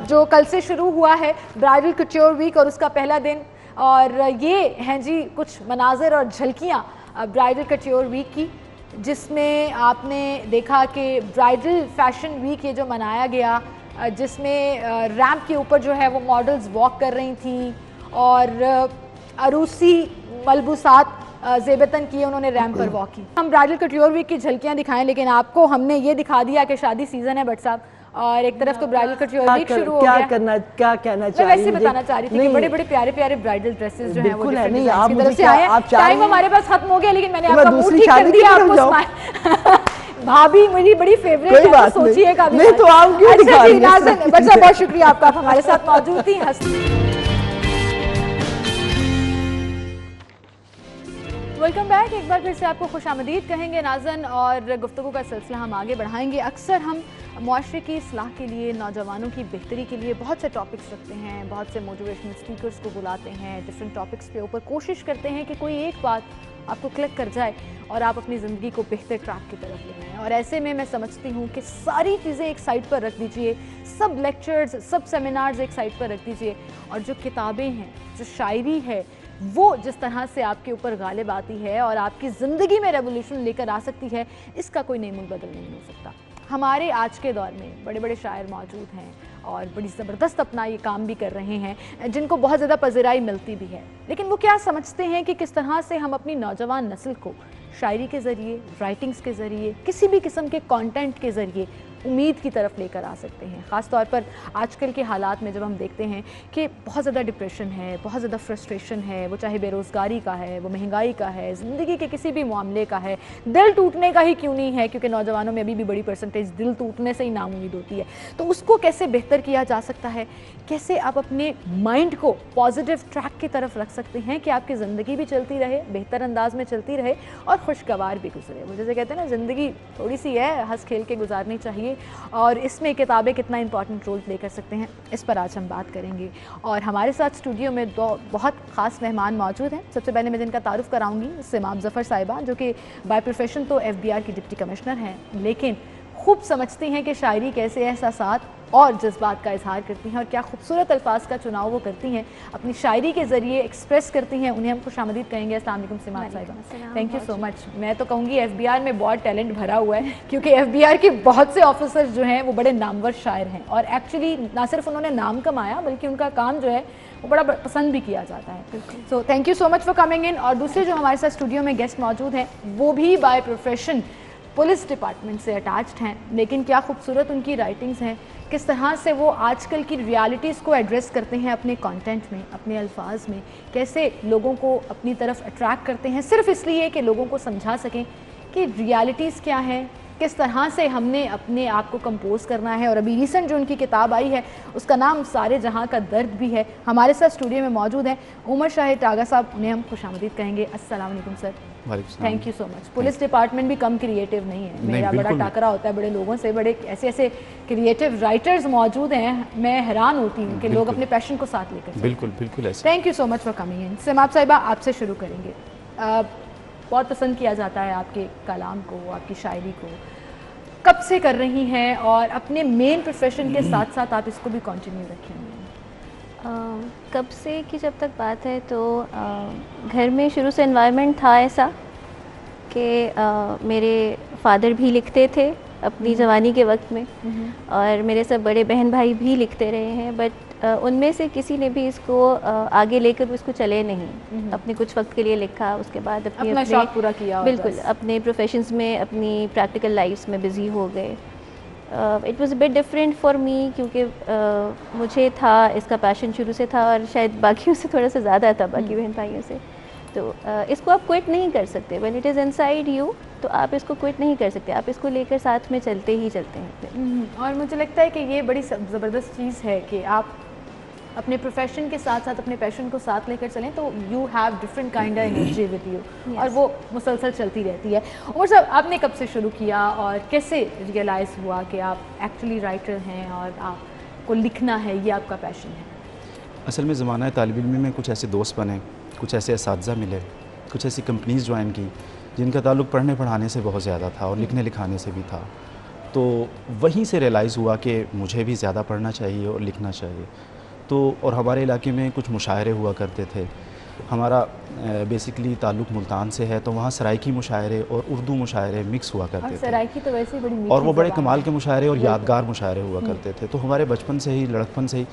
जो कल से शुरू हुआ है ब्राइडल कट्योर वीक और उसका पहला दिन, और ये हैं जी कुछ मनाजिर और झलकियाँ ब्राइडल कट्योर वीक की, जिसमें आपने देखा कि ब्राइडल फैशन वीक ये जो मनाया गया, जिसमें रैंप के ऊपर जो है वो मॉडल्स वॉक कर रही थी और अरूसी मलबूसात ज़ेबतन किए उन्होंने रैंप पर वॉक की। हम ब्राइडल कट्योर वीक की झलकियाँ दिखाएं, लेकिन आपको हमने ये दिखा दिया कि शादी सीजन है बट साहब, और एक तरफ तो ब्राइडल कट्योर वीक शुरू हो गया। क्या कहना चाहिए, मैं वैसे बताना चाह रही थी कि बड़े बड़े प्यारे प्यारे ब्राइडल ड्रेसेस जो हैं वो नहीं, डिफरेंट आप की तरफ से आए हैं। टाइम हमारे पास खत्म हो गया, लेकिन मैंने आपका मूड ठीक कर दिया। आपको भाभी मेरी बड़ी फेवरेट है, तो सोचिएगा नहीं तो आप क्यों दिखा रही हैं? नाज़िन बच्चा बहुत शुक्रिया आपका, आप हमारे साथ मौजूद थी। वेलकम बैक, एक बार फिर से आपको खुशामदीद कहेंगे नाज़न, और गुफ्तगू का सिलसिला हम आगे बढ़ाएंगे। अक्सर हम मुआशरे की इस्लाह के लिए, नौजवानों की बेहतरी के लिए बहुत से टॉपिक्स रखते हैं, बहुत से मोटिवेशनल स्पीकर्स को बुलाते हैं, डिफरेंट टॉपिक्स के ऊपर कोशिश करते हैं कि कोई एक बात आपको क्लिक कर जाए और आप अपनी ज़िंदगी को बेहतर ट्रैक की तरफ ले आएँ। और ऐसे में मैं समझती हूँ कि सारी चीज़ें एक साइड पर रख दीजिए, सब लेक्चर्स, सब सेमिनार्स एक साइड पर रख दीजिए, और जो किताबें हैं, जो शायरी है, वो जिस तरह से आपके ऊपर गालिब आती है और आपकी ज़िंदगी में रेवोल्यूशन लेकर आ सकती है, इसका कोई नई मुबदल नहीं हो सकता। हमारे आज के दौर में बड़े बड़े शायर मौजूद हैं और बड़ी ज़बरदस्त अपना ये काम भी कर रहे हैं, जिनको बहुत ज़्यादा पज़िराई मिलती भी है। लेकिन वो क्या समझते हैं कि किस तरह से हम अपनी नौजवान नस्ल को शायरी के ज़रिए, राइटिंग्स के ज़रिए, किसी भी किस्म के कंटेंट के ज़रिए उम्मीद की तरफ लेकर आ सकते हैं। ख़ास तौर पर आजकल के हालात में जब हम देखते हैं कि बहुत ज़्यादा डिप्रेशन है, बहुत ज़्यादा फ्रस्ट्रेशन है, वो चाहे बेरोज़गारी का है, वो महंगाई का है, ज़िंदगी के किसी भी मामले का है, दिल टूटने का ही क्यों नहीं है, क्योंकि नौजवानों में अभी भी बड़ी परसेंटेज दिल टूटने से ही नाउम्मीद होती है। तो उसको कैसे बेहतर किया जा सकता है, कैसे आप अपने माइंड को पॉजिटिव ट्रैक की तरफ रख सकते हैं कि आपकी ज़िंदगी भी चलती रहे, बेहतर अंदाज में चलती रहे और खुशगवार भी गुजरे। वो जैसे कहते हैं ना, ज़िंदगी थोड़ी सी है, हंस खेल के गुजारनी चाहिए, और इसमें किताबें कितना इंपॉर्टेंट रोल प्ले कर सकते हैं, इस पर आज हम बात करेंगे। और हमारे साथ स्टूडियो में दो बहुत ख़ास मेहमान मौजूद हैं। सबसे पहले मैं जिनका तारुफ कराऊंगी, सिमाम ज़फ़र साहिबा, जो कि बाय प्रोफेशन तो FBR की डिप्टी कमिश्नर हैं, लेकिन खूब समझती हैं कि शायरी कैसे एहसासात और जज्बात का इजहार करती हैं और क्या खूबसूरत अल्फाज का चुनाव वो करती हैं, अपनी शायरी के ज़रिए एक्सप्रेस करती हैं। उन्हें हम खुशामदीद कहेंगे। अस्सलाम वालेकुम सिमाम साहिबा, थैंक यू सो मच। मैं तो कहूँगी FBR में बहुत टैलेंट भरा हुआ है, क्योंकि FBR के बहुत से ऑफिसर्स जो हैं वो बड़े नामवर शायर हैं, और एक्चुअली ना सिर्फ उन्होंने नाम कमाया बल्कि उनका काम जो है वो बड़ा पसंद भी किया जाता है। So thank you so much for coming इन। और दूसरे जो हमारे साथ स्टूडियो में गेस्ट मौजूद हैं, वो भी बाय प्रोफेशन पुलिस डिपार्टमेंट से अटैच्ड हैं, लेकिन क्या खूबसूरत उनकी राइटिंग्स हैं, किस तरह से वो आजकल की रियलिटीज़ को एड्रेस करते हैं अपने कंटेंट में, अपने अल्फाज में, कैसे लोगों को अपनी तरफ अट्रैक्ट करते हैं सिर्फ इसलिए कि लोगों को समझा सकें कि रियलिटीज़ क्या है, किस तरह से हमने अपने आप को कंपोज करना है। और अभी रिसेंट जो उनकी किताब आई है उसका नाम सारे जहां का दर्द भी है। हमारे साथ स्टूडियो में मौजूद हैं उमर शाहिद टागा साहब, उन्हें हम खुशामदीद कहेंगे। अस्सलाम वालेकुम sir. Thank you so much. Police department भी कम क्रिएटिव नहीं है, मेरा बड़ा टाकरा होता है बड़े लोगों से, बड़े ऐसे ऐसे क्रिएटिव राइटर्स मौजूद हैं, मैं हैरान होती हूँ कि लोग अपने पैशन को साथ लेकर। बिल्कुल बिल्कुल ऐसे। Thank you so much for coming in. सिमाम साहिबा, आपसे शुरू करेंगे। बहुत पसंद किया जाता है आपके कलाम को, आपकी शायरी को। कब से कर रही हैं और अपने मेन प्रोफेशन के साथ साथ आप इसको भी कंटिन्यू रखेंगे? कब से कि जब तक बात है तो घर में शुरू से एनवायरनमेंट था ऐसा कि मेरे फादर भी लिखते थे अपनी जवानी के वक्त में, और मेरे सब बड़े बहन भाई भी लिखते रहे हैं, बट उनमें से किसी ने भी इसको आगे लेकर इसको चले नहीं। अपने कुछ वक्त के लिए लिखा, उसके बाद अपना शौक पूरा किया, बिल्कुल अपने प्रोफेशंस में, अपनी प्रैक्टिकल लाइफ्स में बिज़ी हो गए। It was a bit different for me, क्योंकि मुझे था इसका पैशन शुरू से था, और शायद बाकियों से थोड़ा सा ज़्यादा था, बाकी बहन भाइयों से। तो इसको आप क्विट नहीं कर सकते, when it is inside you, तो आप इसको क्विट नहीं कर सकते, आप इसको लेकर साथ में चलते ही चलते हैं। और मुझे लगता है कि ये बड़ी ज़बरदस्त चीज़ है कि आप अपने प्रोफेशन के साथ साथ अपने पैशन को साथ लेकर चलें, तो you have different kind of energy with you, और वो मुसलसल चलती रहती है। और साहब, आपने कब से शुरू किया और कैसे रियलाइज़ हुआ कि आप एक्चुअली राइटर हैं और आपको लिखना है, ये आपका पैशन है? असल में ज़माना तालिब इल्मी में कुछ ऐसे दोस्त बने, कुछ ऐसे असातिज़ा मिले, कुछ ऐसी कंपनीज़ ज्वाइन की जिनका ताल्लुक़ पढ़ने पढ़ाने से बहुत ज़्यादा था और लिखने लिखाने से भी था। तो वहीं से रियलाइज़ हुआ कि मुझे भी ज़्यादा पढ़ना चाहिए और लिखना चाहिए। तो और हमारे इलाके में कुछ मुशायरे हुआ करते थे। हमारा बेसिकली ताल्लुक़ मुल्तान से है, तो वहाँ सराइकी मुशायरे और उर्दू मुशायरे मिक्स हुआ करते थे। सराइकी तो वैसे ही बड़ी और वो बड़े कमाल के मुशायरे और यादगार मुशायरे हुआ करते थे। तो हमारे बचपन से ही, लड़कपन से ही,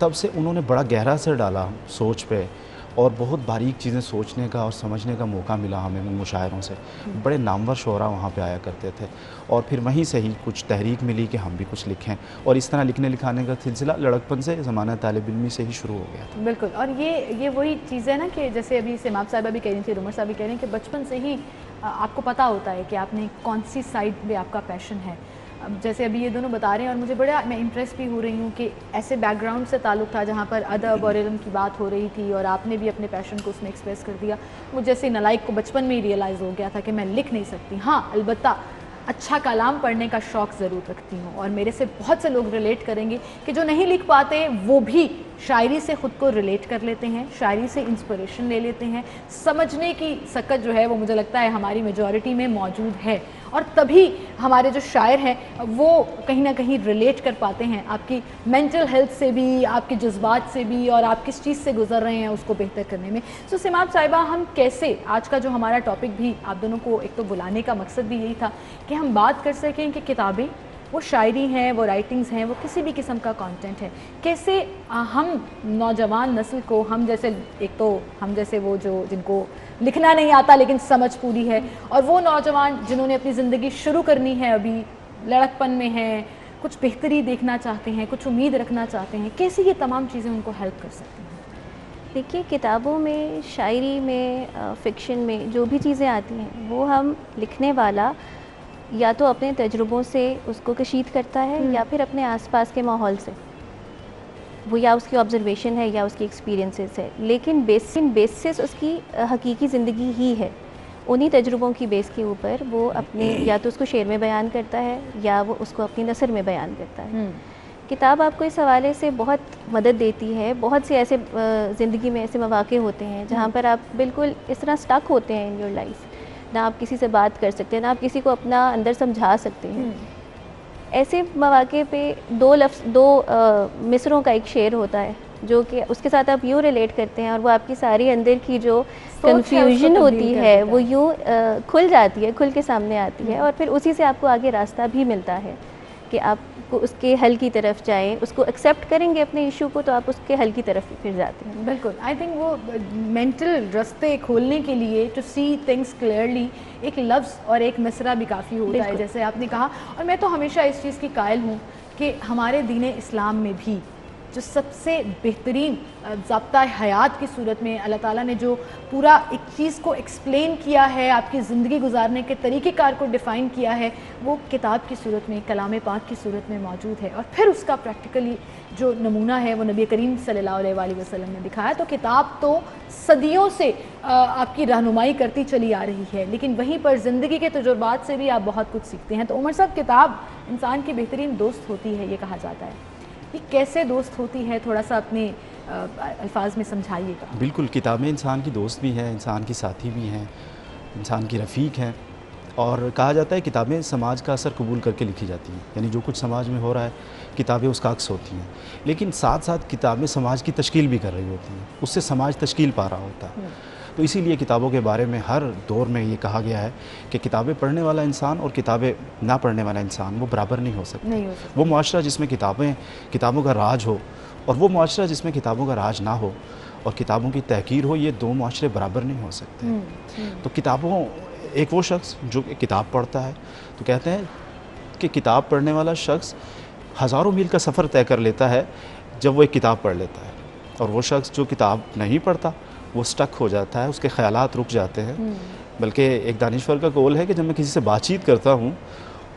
तब से उन्होंने बड़ा गहरा असर डाला सोच पे, और बहुत बारीक चीज़ें सोचने का और समझने का मौका मिला हमें उन मुशायरों से। बड़े नामवर शोरा वहाँ पे आया करते थे, और फिर वहीं से ही कुछ तहरीक मिली कि हम भी कुछ लिखें, और इस तरह लिखने लिखाने का सिलसिला लड़कपन से, ज़माना तालिब इल्मी से ही शुरू हो गया था। बिल्कुल। और ये वही चीज़ है ना कि जैसे अभी सिमाब साहिबा भी कह रही थी, उमर साहब भी कह रहे हैं कि बचपन से ही आपको पता होता है कि आपने कौन सी साइड में आपका पैशन है। जैसे अभी ये दोनों बता रहे हैं, और मुझे बड़ा, मैं इम्प्रेस भी हो रही हूँ कि ऐसे बैकग्राउंड से ताल्लुक़ था जहाँ पर अदब और इल्म की बात हो रही थी, और आपने भी अपने पैशन को उसमें एक्सप्रेस कर दिया। मुझे जैसे नलायक को बचपन में ही रियलाइज़ हो गया था कि मैं लिख नहीं सकती। हाँ, अलबत्ता अच्छा कलाम पढ़ने का शौक़ ज़रूर रखती हूँ, और मेरे से बहुत से लोग रिलेट करेंगे कि जो नहीं लिख पाते वो भी शायरी से ख़ुद को रिलेट कर लेते हैं, शायरी से इंस्पिरेशन ले लेते हैं। समझने की सकत जो है वो मुझे लगता है हमारी मेजॉरिटी में मौजूद है, और तभी हमारे जो शायर हैं वो कहीं ना कहीं रिलेट कर पाते हैं आपकी मेंटल हेल्थ से भी, आपके जज्बात से भी, और आप किस चीज़ से गुजर रहे हैं उसको बेहतर करने में। सो सिमाब साहिबा, हम कैसे, आज का जो हमारा टॉपिक भी आप दोनों को एक तो बुलाने का मकसद भी यही था कि हम बात कर सकें कि किताबें, वो शायरी हैं, वो राइटिंग्स हैं, वो किसी भी किस्म का कंटेंट है, कैसे हम नौजवान नस्ल को, हम जैसे, एक तो हम जैसे वो जो जिनको लिखना नहीं आता लेकिन समझ पूरी है, और वो नौजवान जिन्होंने अपनी ज़िंदगी शुरू करनी है, अभी लड़कपन में हैं, कुछ बेहतरी देखना चाहते हैं, कुछ उम्मीद रखना चाहते हैं, कैसे ये तमाम चीज़ें उनको हेल्प कर सकती हैं? देखिए, किताबों में, शायरी में, फ़िक्शन में जो भी चीज़ें आती हैं, वो हम लिखने वाला या तो अपने तजुर्बों से उसको कशीद करता है, या फिर अपने आसपास के माहौल से, वो या उसकी ऑब्जर्वेशन है या उसकी एक्सपीरियंसेस है, लेकिन बेसिस उसकी हकीकी ज़िंदगी ही है। उन्हीं तजुर्बों की बेस के ऊपर वो अपने, या तो उसको शेर में बयान करता है या वो उसको अपनी नसर में बयान करता है। किताब आपको इस हवाले से बहुत मदद देती है। बहुत से ऐसे ज़िंदगी में ऐसे मौक़े होते हैं जहाँ पर आप बिल्कुल इस तरह स्टक होते हैं इन योर लाइफ, ना आप किसी से बात कर सकते हैं, ना आप किसी को अपना अंदर समझा सकते हैं। ऐसे मौक़े पे दो मिसरों का एक शेर होता है जो कि उसके साथ आप यूँ रिलेट करते हैं, और वो आपकी सारी अंदर की जो कन्फ्यूजन होती है वो यूँ खुल जाती है, खुल के सामने आती है, और फिर उसी से आपको आगे रास्ता भी मिलता है कि आपको उसके हल की तरफ जाएं। उसको एक्सेप्ट करेंगे अपने इशू को, तो आप उसके हल की तरफ फिर जाते हैं। बिल्कुल। आई थिंक वो मेंटल रास्ते खोलने के लिए, टू सी थिंग्स क्लियरली, एक लफ्ज़ और एक मिसरा भी काफ़ी होता है, जैसे आपने कहा। और मैं तो हमेशा इस चीज़ की कायल हूँ कि हमारे दीन इस्लाम में भी जो सबसे बेहतरीन ज़ाब्ता हयात की सूरत में अल्लाह ताला ने जो पूरा एक चीज़ को एक्सप्लेन किया है, आपकी ज़िंदगी गुजारने के तरीक़ेकार को डिफ़ाइन किया है, वो किताब की सूरत में, कलाम पाक की सूरत में मौजूद है। और फिर उसका प्रैक्टिकली जो नमूना है वो नबी करीम सल्लल्लाहु अलैहि वसल्लम ने दिखाया। तो किताब तो सदियों से आपकी रहनुमाई करती चली आ रही है, लेकिन वहीं पर ज़िंदगी के तजुर्बात से भी आप बहुत कुछ सीखते हैं। तो उमर साहब, किताब इंसान की बेहतरीन दोस्त होती है, ये कहा जाता है, ये कैसे दोस्त होती है, थोड़ा सा अपने अल्फाज में समझाइएगा। बिल्कुल, किताबें इंसान की दोस्त भी हैं, इंसान की साथी भी हैं, इंसान की रफ़ीक हैं। और कहा जाता है किताबें समाज का असर कबूल करके लिखी जाती हैं, यानी जो कुछ समाज में हो रहा है किताबें उसका अक्स होती हैं, लेकिन साथ साथ किताबें समाज की तश्कील भी कर रही होती हैं, उससे समाज तश्कील पा रहा होता है। तो इसीलिए किताबों के बारे में हर दौर में ये कहा गया है कि किताबें पढ़ने वाला इंसान और किताबें ना पढ़ने वाला इंसान वो बराबर नहीं हो सकते। वो मुआशरा जिसमें किताबों का राज हो और वो मुआशरा जिसमें किताबों का राज ना हो और किताबों की तहकीर हो, ये दो मुआशरे बराबर नहीं हो सकते। तो किताबों, एक वो शख्स जो किताब पढ़ता है, तो कहते हैं कि किताब पढ़ने वाला शख्स हज़ारों मील का सफ़र तय कर लेता है जब वो एक किताब पढ़ लेता है, और वो शख्स जो किताब नहीं पढ़ता वो स्टक हो जाता है, उसके ख़यालात रुक जाते हैं। बल्कि एक दानिश्वर का कौल है कि जब मैं किसी से बातचीत करता हूँ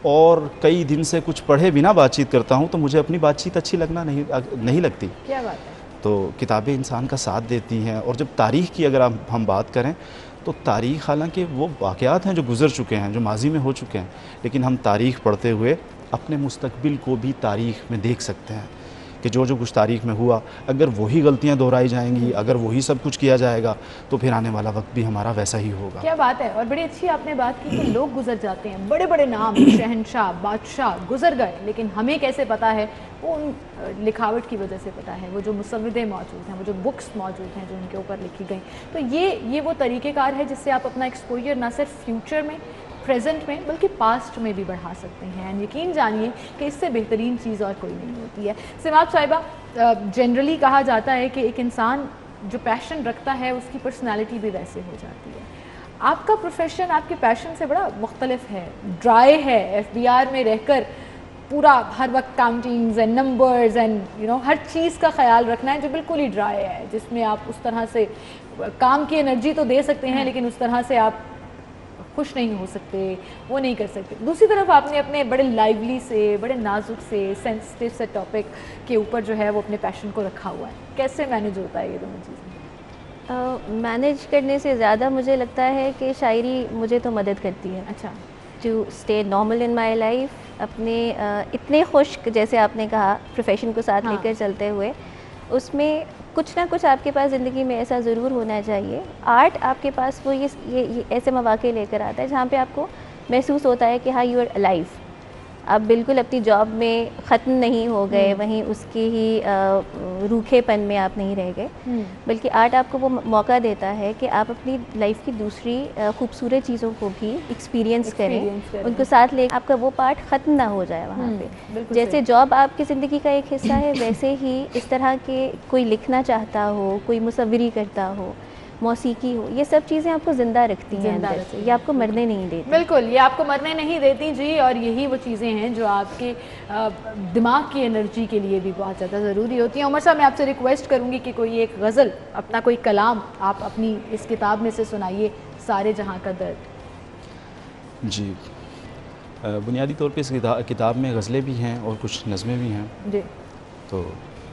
और कई दिन से कुछ पढ़े बिना बातचीत करता हूँ तो मुझे अपनी बातचीत अच्छी लगना नहीं लगती। क्या बात है। तो किताबें इंसान का साथ देती हैं। और जब तारीख़ की अगर हम बात करें तो तारीख़, हालांकि वो वाक़यात हैं जो गुज़र चुके हैं, जो माजी में हो चुके हैं, लेकिन हम तारीख़ पढ़ते हुए अपने मुस्तकबिल को भी तारीख़ में देख सकते हैं कि जो कुछ तारीख़ में हुआ, अगर वही गलतियां दोहराई जाएंगी, अगर वही सब कुछ किया जाएगा तो फिर आने वाला वक्त भी हमारा वैसा ही होगा। क्या बात है। और बड़ी अच्छी आपने बात की कि लोग गुजर जाते हैं, बड़े बड़े नाम, शहंशाह, बादशाह गुजर गए, लेकिन हमें कैसे पता है? वो उन लिखावट की वजह से पता है, वो जो मुसव्विदे मौजूद हैं, वो जो बुक्स मौजूद हैं जो उनके ऊपर लिखी गई। तो ये वो तरीक़ेकार है जिससे आप अपना एक्सपोजर ना सिर्फ फ्यूचर में, प्रेजेंट में, बल्कि पास्ट में भी बढ़ा सकते हैं। एंड यकीन जानिए कि इससे बेहतरीन चीज़ और कोई नहीं होती है। सिमाब साहिबा, जनरली कहा जाता है कि एक इंसान जो पैशन रखता है उसकी पर्सनालिटी भी वैसे हो जाती है। आपका प्रोफेशन आपके पैशन से बड़ा मुख्तलिफ है, ड्राई है। FBR में रहकर पूरा हर वक्त काउंटिंग्स एंड नंबर्स एंड हर चीज़ का ख्याल रखना है जो बिल्कुल ही ड्राई है, जिसमें आप उस तरह से काम की एनर्जी तो दे सकते हैं लेकिन उस तरह से आप खुश नहीं हो सकते, वो नहीं कर सकते। दूसरी तरफ आपने अपने बड़े लाइवली से, बड़े नाजुक से, सेंसिटिव से टॉपिक के ऊपर जो है वो अपने पैशन को रखा हुआ है। कैसे मैनेज होता है ये दोनों चीज़ें? मैनेज करने से ज़्यादा मुझे लगता है कि शायरी मुझे तो मदद करती है। अच्छा। To stay normal in my life, अपने इतने खुश, जैसे आपने कहा, प्रोफेशन को साथ लेकर चलते हुए, उसमें कुछ ना कुछ आपके पास ज़िंदगी में ऐसा ज़रूर होना चाहिए। आर्ट आपके पास वो ये ऐसे मौके लेकर आता है जहाँ पे आपको महसूस होता है कि हाँ, यू आर अलाइव। आप बिल्कुल अपनी जॉब में ख़त्म नहीं हो गए, वहीं उसके ही रूखेपन में आप नहीं रह गए, बल्कि आर्ट आपको वो मौका देता है कि आप अपनी लाइफ की दूसरी खूबसूरत चीज़ों को भी एक्सपीरियंस करें, उनको साथ ले, आपका वो पार्ट ख़त्म ना हो जाए वहाँ पे। जैसे जॉब आपकी ज़िंदगी का एक हिस्सा है, वैसे ही इस तरह के कोई लिखना चाहता हो, कोई मुसव्विरी करता हो, मौसीकी हो, ये सब चीज़ें आपको ज़िंदा रखती हैं अंदर से, ये आपको मरने नहीं देती। बिल्कुल, ये आपको मरने नहीं देती जी। और यही वो चीज़ें हैं जो आपके दिमाग की एनर्जी के लिए भी बहुत ज़्यादा ज़रूरी होती हैं। उमर साहब, मैं आपसे रिक्वेस्ट करूँगी कि कोई एक गज़ल, अपना कोई कलाम आप अपनी इस किताब में से सुनाइए, सारे जहाँ का दर्द। जी, बुनियादी तौर पे इस किताब में गज़लें भी हैं और कुछ नज़में भी हैं जी। तो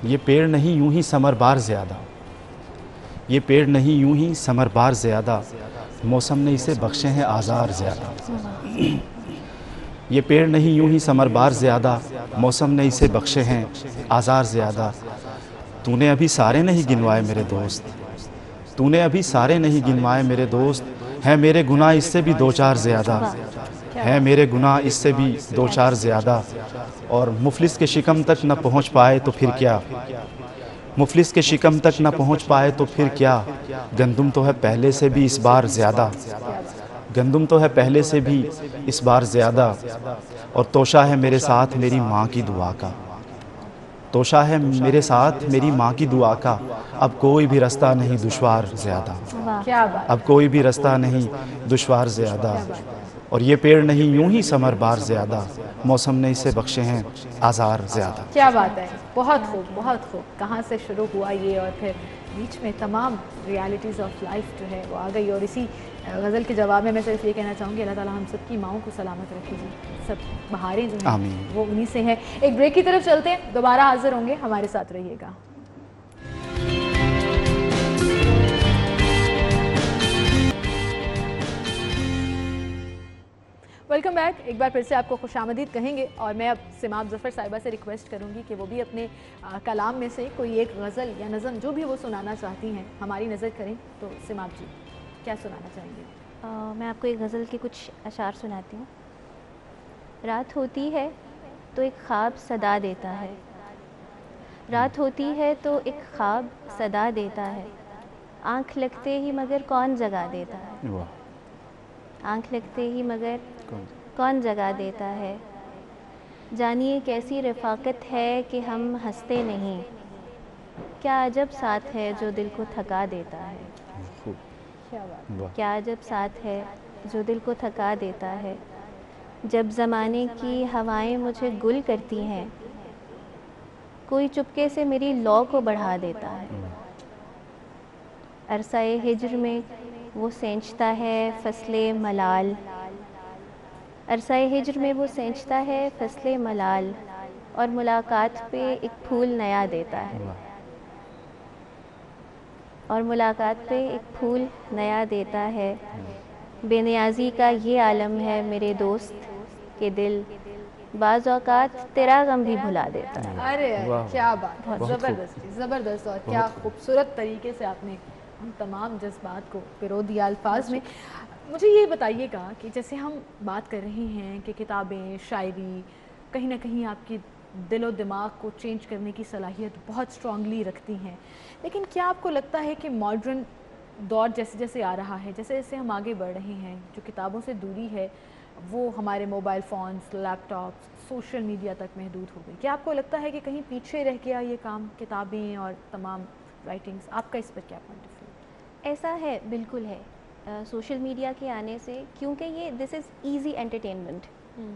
ये पेड़ नहीं यूं ही समरबार ज़्यादा, ये पेड़ नहीं यूं ही समरबार ज़्यादा, मौसम ने इसे बख्शे हैं आज़ार ज़्यादा। ये पेड़ नहीं यूं ही समरबार ज़्यादा, मौसम ने इसे बख्शे हैं आज़ार ज़्यादा। तूने अभी सारे नहीं गिनवाए मेरे दोस्त, तूने अभी सारे नहीं गिनवाए मेरे दोस्त, है मेरे गुनाह इससे भी दो चार ज़्यादा, है मेरे गुनाह इससे भी दो चार ज़्यादा। और मुफलिस के शिकम तक न पहुँच पाए तो फिर क्या, मुफलिस के शिकम तक न पहुँच पाए तो फिर क्या, गंदुम तो है पहले से भी इस बार ज़्यादा, गंदुम तो है पहले से भी इस बार ज़्यादा। और तोशा है मेरे साथ मेरी माँ की दुआ का, तोशा है मेरे साथ मेरी माँ की दुआ का, अब कोई भी रास्ता नहीं दुश्वार ज़्यादा, अब कोई भी रास्ता नहीं दुश्वार ज़्यादा। और ये पेड़ नहीं यूं ही समरबार ज़्यादा, मौसम ने इसे बख्शे हैं आज़ार ज़्यादा। क्या बात है, बहुत खूब, बहुत खूब। कहाँ से शुरू हुआ ये और फिर बीच में तमाम रियलिटीज़ ऑफ लाइफ जो है वो आ गई। और इसी गज़ल के जवाब में मैं सिर्फ ये कहना चाहूँगी, अल्लाह ताला हम सब की माओं को सलामत रखे जी, सब बहारें जो हैं वो उन्हीं से हैं। एक ब्रेक की तरफ चलते हैं, दोबारा हाजिर होंगे, हमारे साथ रहिएगा। Welcome back. एक बार फिर से आपको खुशामदीद कहेंगे और मैं अब सिमाब ज़फ़र साहिबा से रिक्वेस्ट करूंगी कि वो भी अपने कलाम में से कोई एक गज़ल या नज़म जो भी वो सुनाना चाहती हैं हमारी नज़र करें। तो सिमाब जी क्या सुनाना चाहेंगे? मैं आपको एक गज़ल के कुछ अशार सुनाती हूँ। रात होती है तो एक ख्वाब सदा देता है, रात होती है तो एक ख्वाब सदा देता है, आँख लगते ही मगर कौन जगा देता है, वाह, आँख लगते ही मगर कौन? कौन जगा देता है। जानिए कैसी रफ़ाकत है कि हम हंसते नहीं, क्या अजब साथ है जो दिल को थका देता है, खूब, क्या बात। वाह, क्या अजब साथ है जो दिल को थका देता है। जब ज़माने की हवाएं मुझे गुल करती हैं, कोई चुपके से मेरी लौ को बढ़ा देता है। अरसाए हिज्र में वो सेंचता है फसले मलाल, अरसाए हिज्र में वो सेंचता है फसले मलाल, और मुलाकात पे एक फूल नया देता है, वाह, और मुलाकात पे एक फूल नया देता है। बेनियाजी का ये आलम है मेरे दोस्त के दिल, बाज़ औक़ात तेरा गम भी भुला देता है। अरे अरे, वाह, क्या बात है, बहुत खूब। ज़बरदस्त ज़बरदस्त, और क्या खूबसूरत तरीके से आपने हम तमाम जज्बात को पिरो दिया अल्फाज में। मुझे ये बताइएगा कि जैसे हम बात कर रहे हैं कि किताबें, शायरी कहीं ना कहीं आपकी दिलो दिमाग को चेंज करने की सलाहियत बहुत स्ट्रांगली रखती हैं, लेकिन क्या आपको लगता है कि मॉडर्न दौर जैसे जैसे आ रहा है, जैसे जैसे हम आगे बढ़ रहे हैं, जो किताबों से दूरी है वो हमारे mobile phones, laptops, social media तक महदूद हो गई, क्या आपको लगता है कि कहीं पीछे रह गया ये काम, किताबें और तमाम राइटिंग्स? आपका इस पर क्या पॉइंट ऑफ व्यू? ऐसा है, बिल्कुल है। सोशल मीडिया के आने से, क्योंकि ये दिस इज़ इजी एंटरटेनमेंट,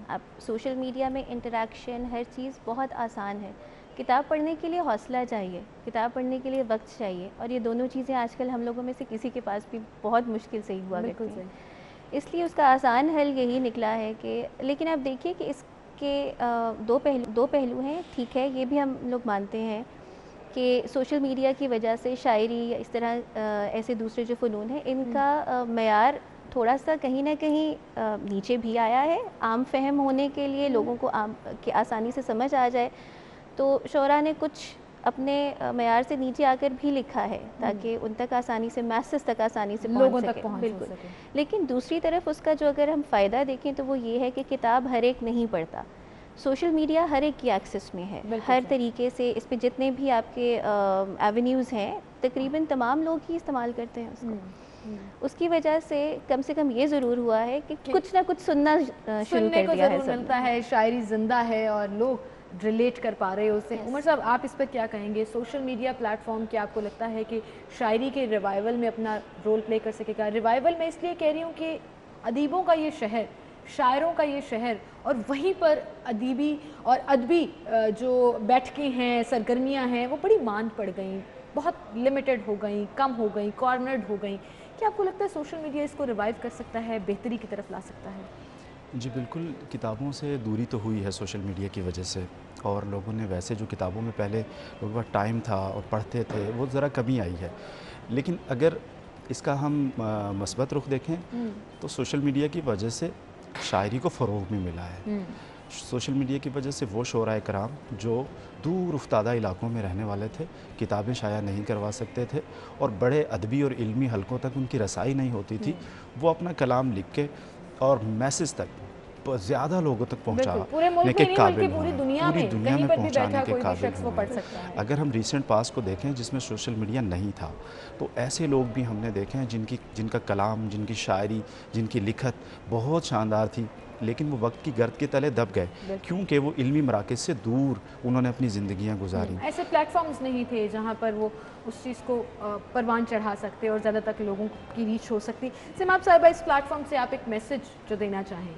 अब सोशल मीडिया में इंटरेक्शन हर चीज़ बहुत आसान है। किताब पढ़ने के लिए हौसला चाहिए, किताब पढ़ने के लिए वक्त चाहिए, और ये दोनों चीज़ें आजकल हम लोगों में से किसी के पास भी बहुत मुश्किल से ही हुआ बिल्कुल करती हैं। सही। इसलिए उसका आसान हल यही निकला है कि, लेकिन आप देखिए कि इसके दो पहलू हैं। ठीक है, ये भी हम लोग मानते हैं कि सोशल मीडिया की वजह से शायरी या इस तरह ऐसे दूसरे जो फ़नून हैं, इनका मयार थोड़ा सा कहीं ना कहीं नीचे भी आया है। आम फहम होने के लिए, लोगों को आम कि आसानी से समझ आ जाए, तो शोरा ने कुछ अपने मयार से नीचे आकर भी लिखा है, ताकि उन तक आसानी से, मैसेज तक आसानी से लोगों पहुंच तक सके। पहुंच हो बिल्कुल। सके। लेकिन दूसरी तरफ उसका जो अगर हम फ़ायदा देखें तो वो ये है कि किताब हर एक नहीं पढ़ता। सोशल मीडिया हर एक की एक्सेस में है, बिल्कुल हर सही। तरीके से इस पे जितने भी आपके एवेन्यूज़ हैं, तकरीबन तमाम लोग ही इस्तेमाल करते हैं उसको। उसकी वजह से कम ये ज़रूर हुआ है कि कुछ ना कुछ सुनना शुरू सुनने कर को दिया है ज़रूर मिलता सबने। है, शायरी जिंदा है और लोग रिलेट कर पा रहे हैं उससे। उमर साहब, आप इस पर क्या कहेंगे? सोशल मीडिया प्लेटफॉर्म, क्या आपको लगता है कि शायरी के रिवाइवल में अपना रोल प्ले कर सकेगा? रिवाइवल मैं इसलिए कह रही हूँ कि अदीबों का ये शहर, शायरों का ये शहर, और वहीं पर अदीबी और अदबी जो बैठकें हैं, सरगर्मियाँ हैं, वो बड़ी मांद पड़ गई, बहुत लिमिटेड हो गई, कम हो गई, कॉर्नर्ड हो गई। क्या आपको लगता है सोशल मीडिया इसको रिवाइव कर सकता है, बेहतरी की तरफ ला सकता है? जी बिल्कुल, किताबों से दूरी तो हुई है सोशल मीडिया की वजह से, और लोगों ने वैसे जो किताबों में पहले लोगों का टाइम था और पढ़ते थे, वो ज़रा कमी आई है। लेकिन अगर इसका हम मस्बत रुख देखें तो सोशल मीडिया की वजह से शायरी को फ़रोग़ भी मिला है। सोशल मीडिया की वजह से वो शोराए कराम जो दूर उफ्तादा इलाकों में रहने वाले थे, किताबें शाया नहीं करवा सकते थे, और बड़े अदबी और इल्मी हलकों तक उनकी रसाई नहीं होती थी, वो अपना कलाम लिख के और मैसेज तक ज़्यादा लोगों तक पूरे मुल्क पहुँचाने में के नहीं काबिल बल्कि पूरी हुए, दुनिया पूरी में दुनिया कहीं में पर भी पहुँचाने बैठा के कोई भी काबिल शख्स वो हुए पढ़ सकता है। अगर हम रीसेंट पास को देखें जिसमें सोशल मीडिया नहीं था, तो ऐसे लोग भी हमने देखे हैं जिनका कलाम, जिनकी शायरी, जिनकी लिखत बहुत शानदार थी, लेकिन वो वक्त की गर्द के तले दब गए, क्योंकि वो इल्मी मराकज़ से दूर उन्होंने अपनी ज़िंदगियाँ गुजारी। ऐसे प्लेटफॉर्म्स नहीं थे जहाँ पर वो उस चीज़ को परवान चढ़ा सकते और ज़्यादा तक लोगों की रीच हो सकती। सिमाब साहिबा, इस प्लेटफॉर्म से आप एक मैसेज जो देना चाहें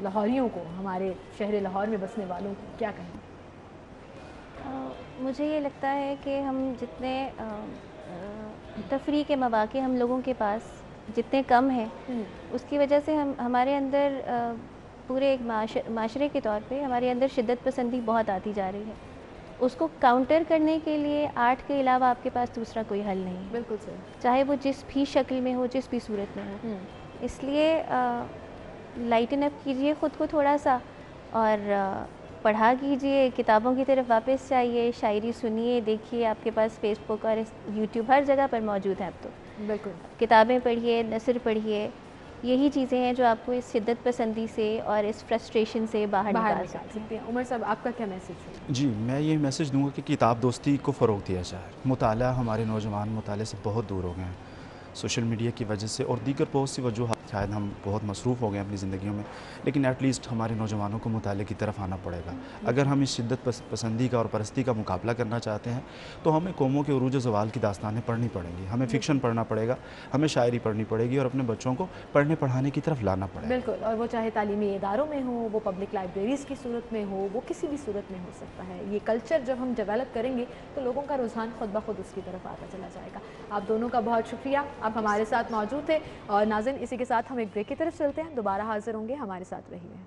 लाहौरियों को, हमारे शहर लाहौर में बसने वालों को, क्या कहें? मुझे ये लगता है कि हम जितने तफरी के मौक़े हम लोगों के पास जितने कम हैं, उसकी वजह से हमारे अंदर पूरे एक माशरे के तौर पे हमारे अंदर शिद्दत पसंदी बहुत आती जा रही है। उसको काउंटर करने के लिए आर्ट के अलावा आपके पास दूसरा कोई हल नहीं है। बिल्कुल सही। चाहे वो जिस भी शक्ल में हो, जिस भी सूरत में हो। इसलिए लाइटन अप कीजिए ख़ुद को थोड़ा सा, और पढ़ा कीजिए, किताबों की तरफ वापस जाइए, शायरी सुनिए, देखिए, आपके पास फेसबुक और यूट्यूब हर जगह पर मौजूद है अब तो। बिल्कुल। किताबें पढ़िए, नसर पढ़िए, यही चीज़ें हैं जो आपको इस शिद्दत पसंदी से और इस फ्रस्ट्रेशन से बाहर निकाल सकती हैं। उमर साहब, आपका क्या मैसेज है? जी, मैं ये मैसेज दूंगा कि किताब दोस्ती को फ़रोग़ दिया जाए। मुताला, हमारे नौजवान मुताले से बहुत दूर हो गए हैं सोशल मीडिया की वजह से और दीगर बहुत सी वजूहात, शायद हम बहुत मसरूफ़ हो गए अपनी ज़िंदगियों में, लेकिन एटलीस्ट हमारे नौजवानों को मुताले की तरफ आना पड़ेगा। अगर हम इस शिद्दत पसंदी का और परस्ती का मुकाबला करना चाहते हैं तो हमें कौमों के उरूज ज़वाल की दास्तानें पढ़नी पड़ेंगी, हमें फ़िक्शन पढ़ना पड़ेगा, हमें शायरी पढ़नी पड़ेगी और अपने बच्चों को पढ़ने पढ़ाने की तरफ लाना पड़ेगा। बिल्कुल, और वो चाहे तालीमी इदारों में हो, वो पब्लिक लाइब्रेरीज़ की सूरत में हो, वो किसी भी सूरत में हो सकता है। ये कल्चर जब हम डेवलप करेंगे तो लोगों का रुझान खुद ब खुद उसकी तरफ आता चला जाएगा। आप दोनों का बहुत शुक्रिया, आप हमारे साथ मौजूद थे। और नाज़रीन, इसी के साथ हम एक ब्रेक की तरफ चलते हैं, दोबारा हाजिर होंगे, हमारे साथ रहिए।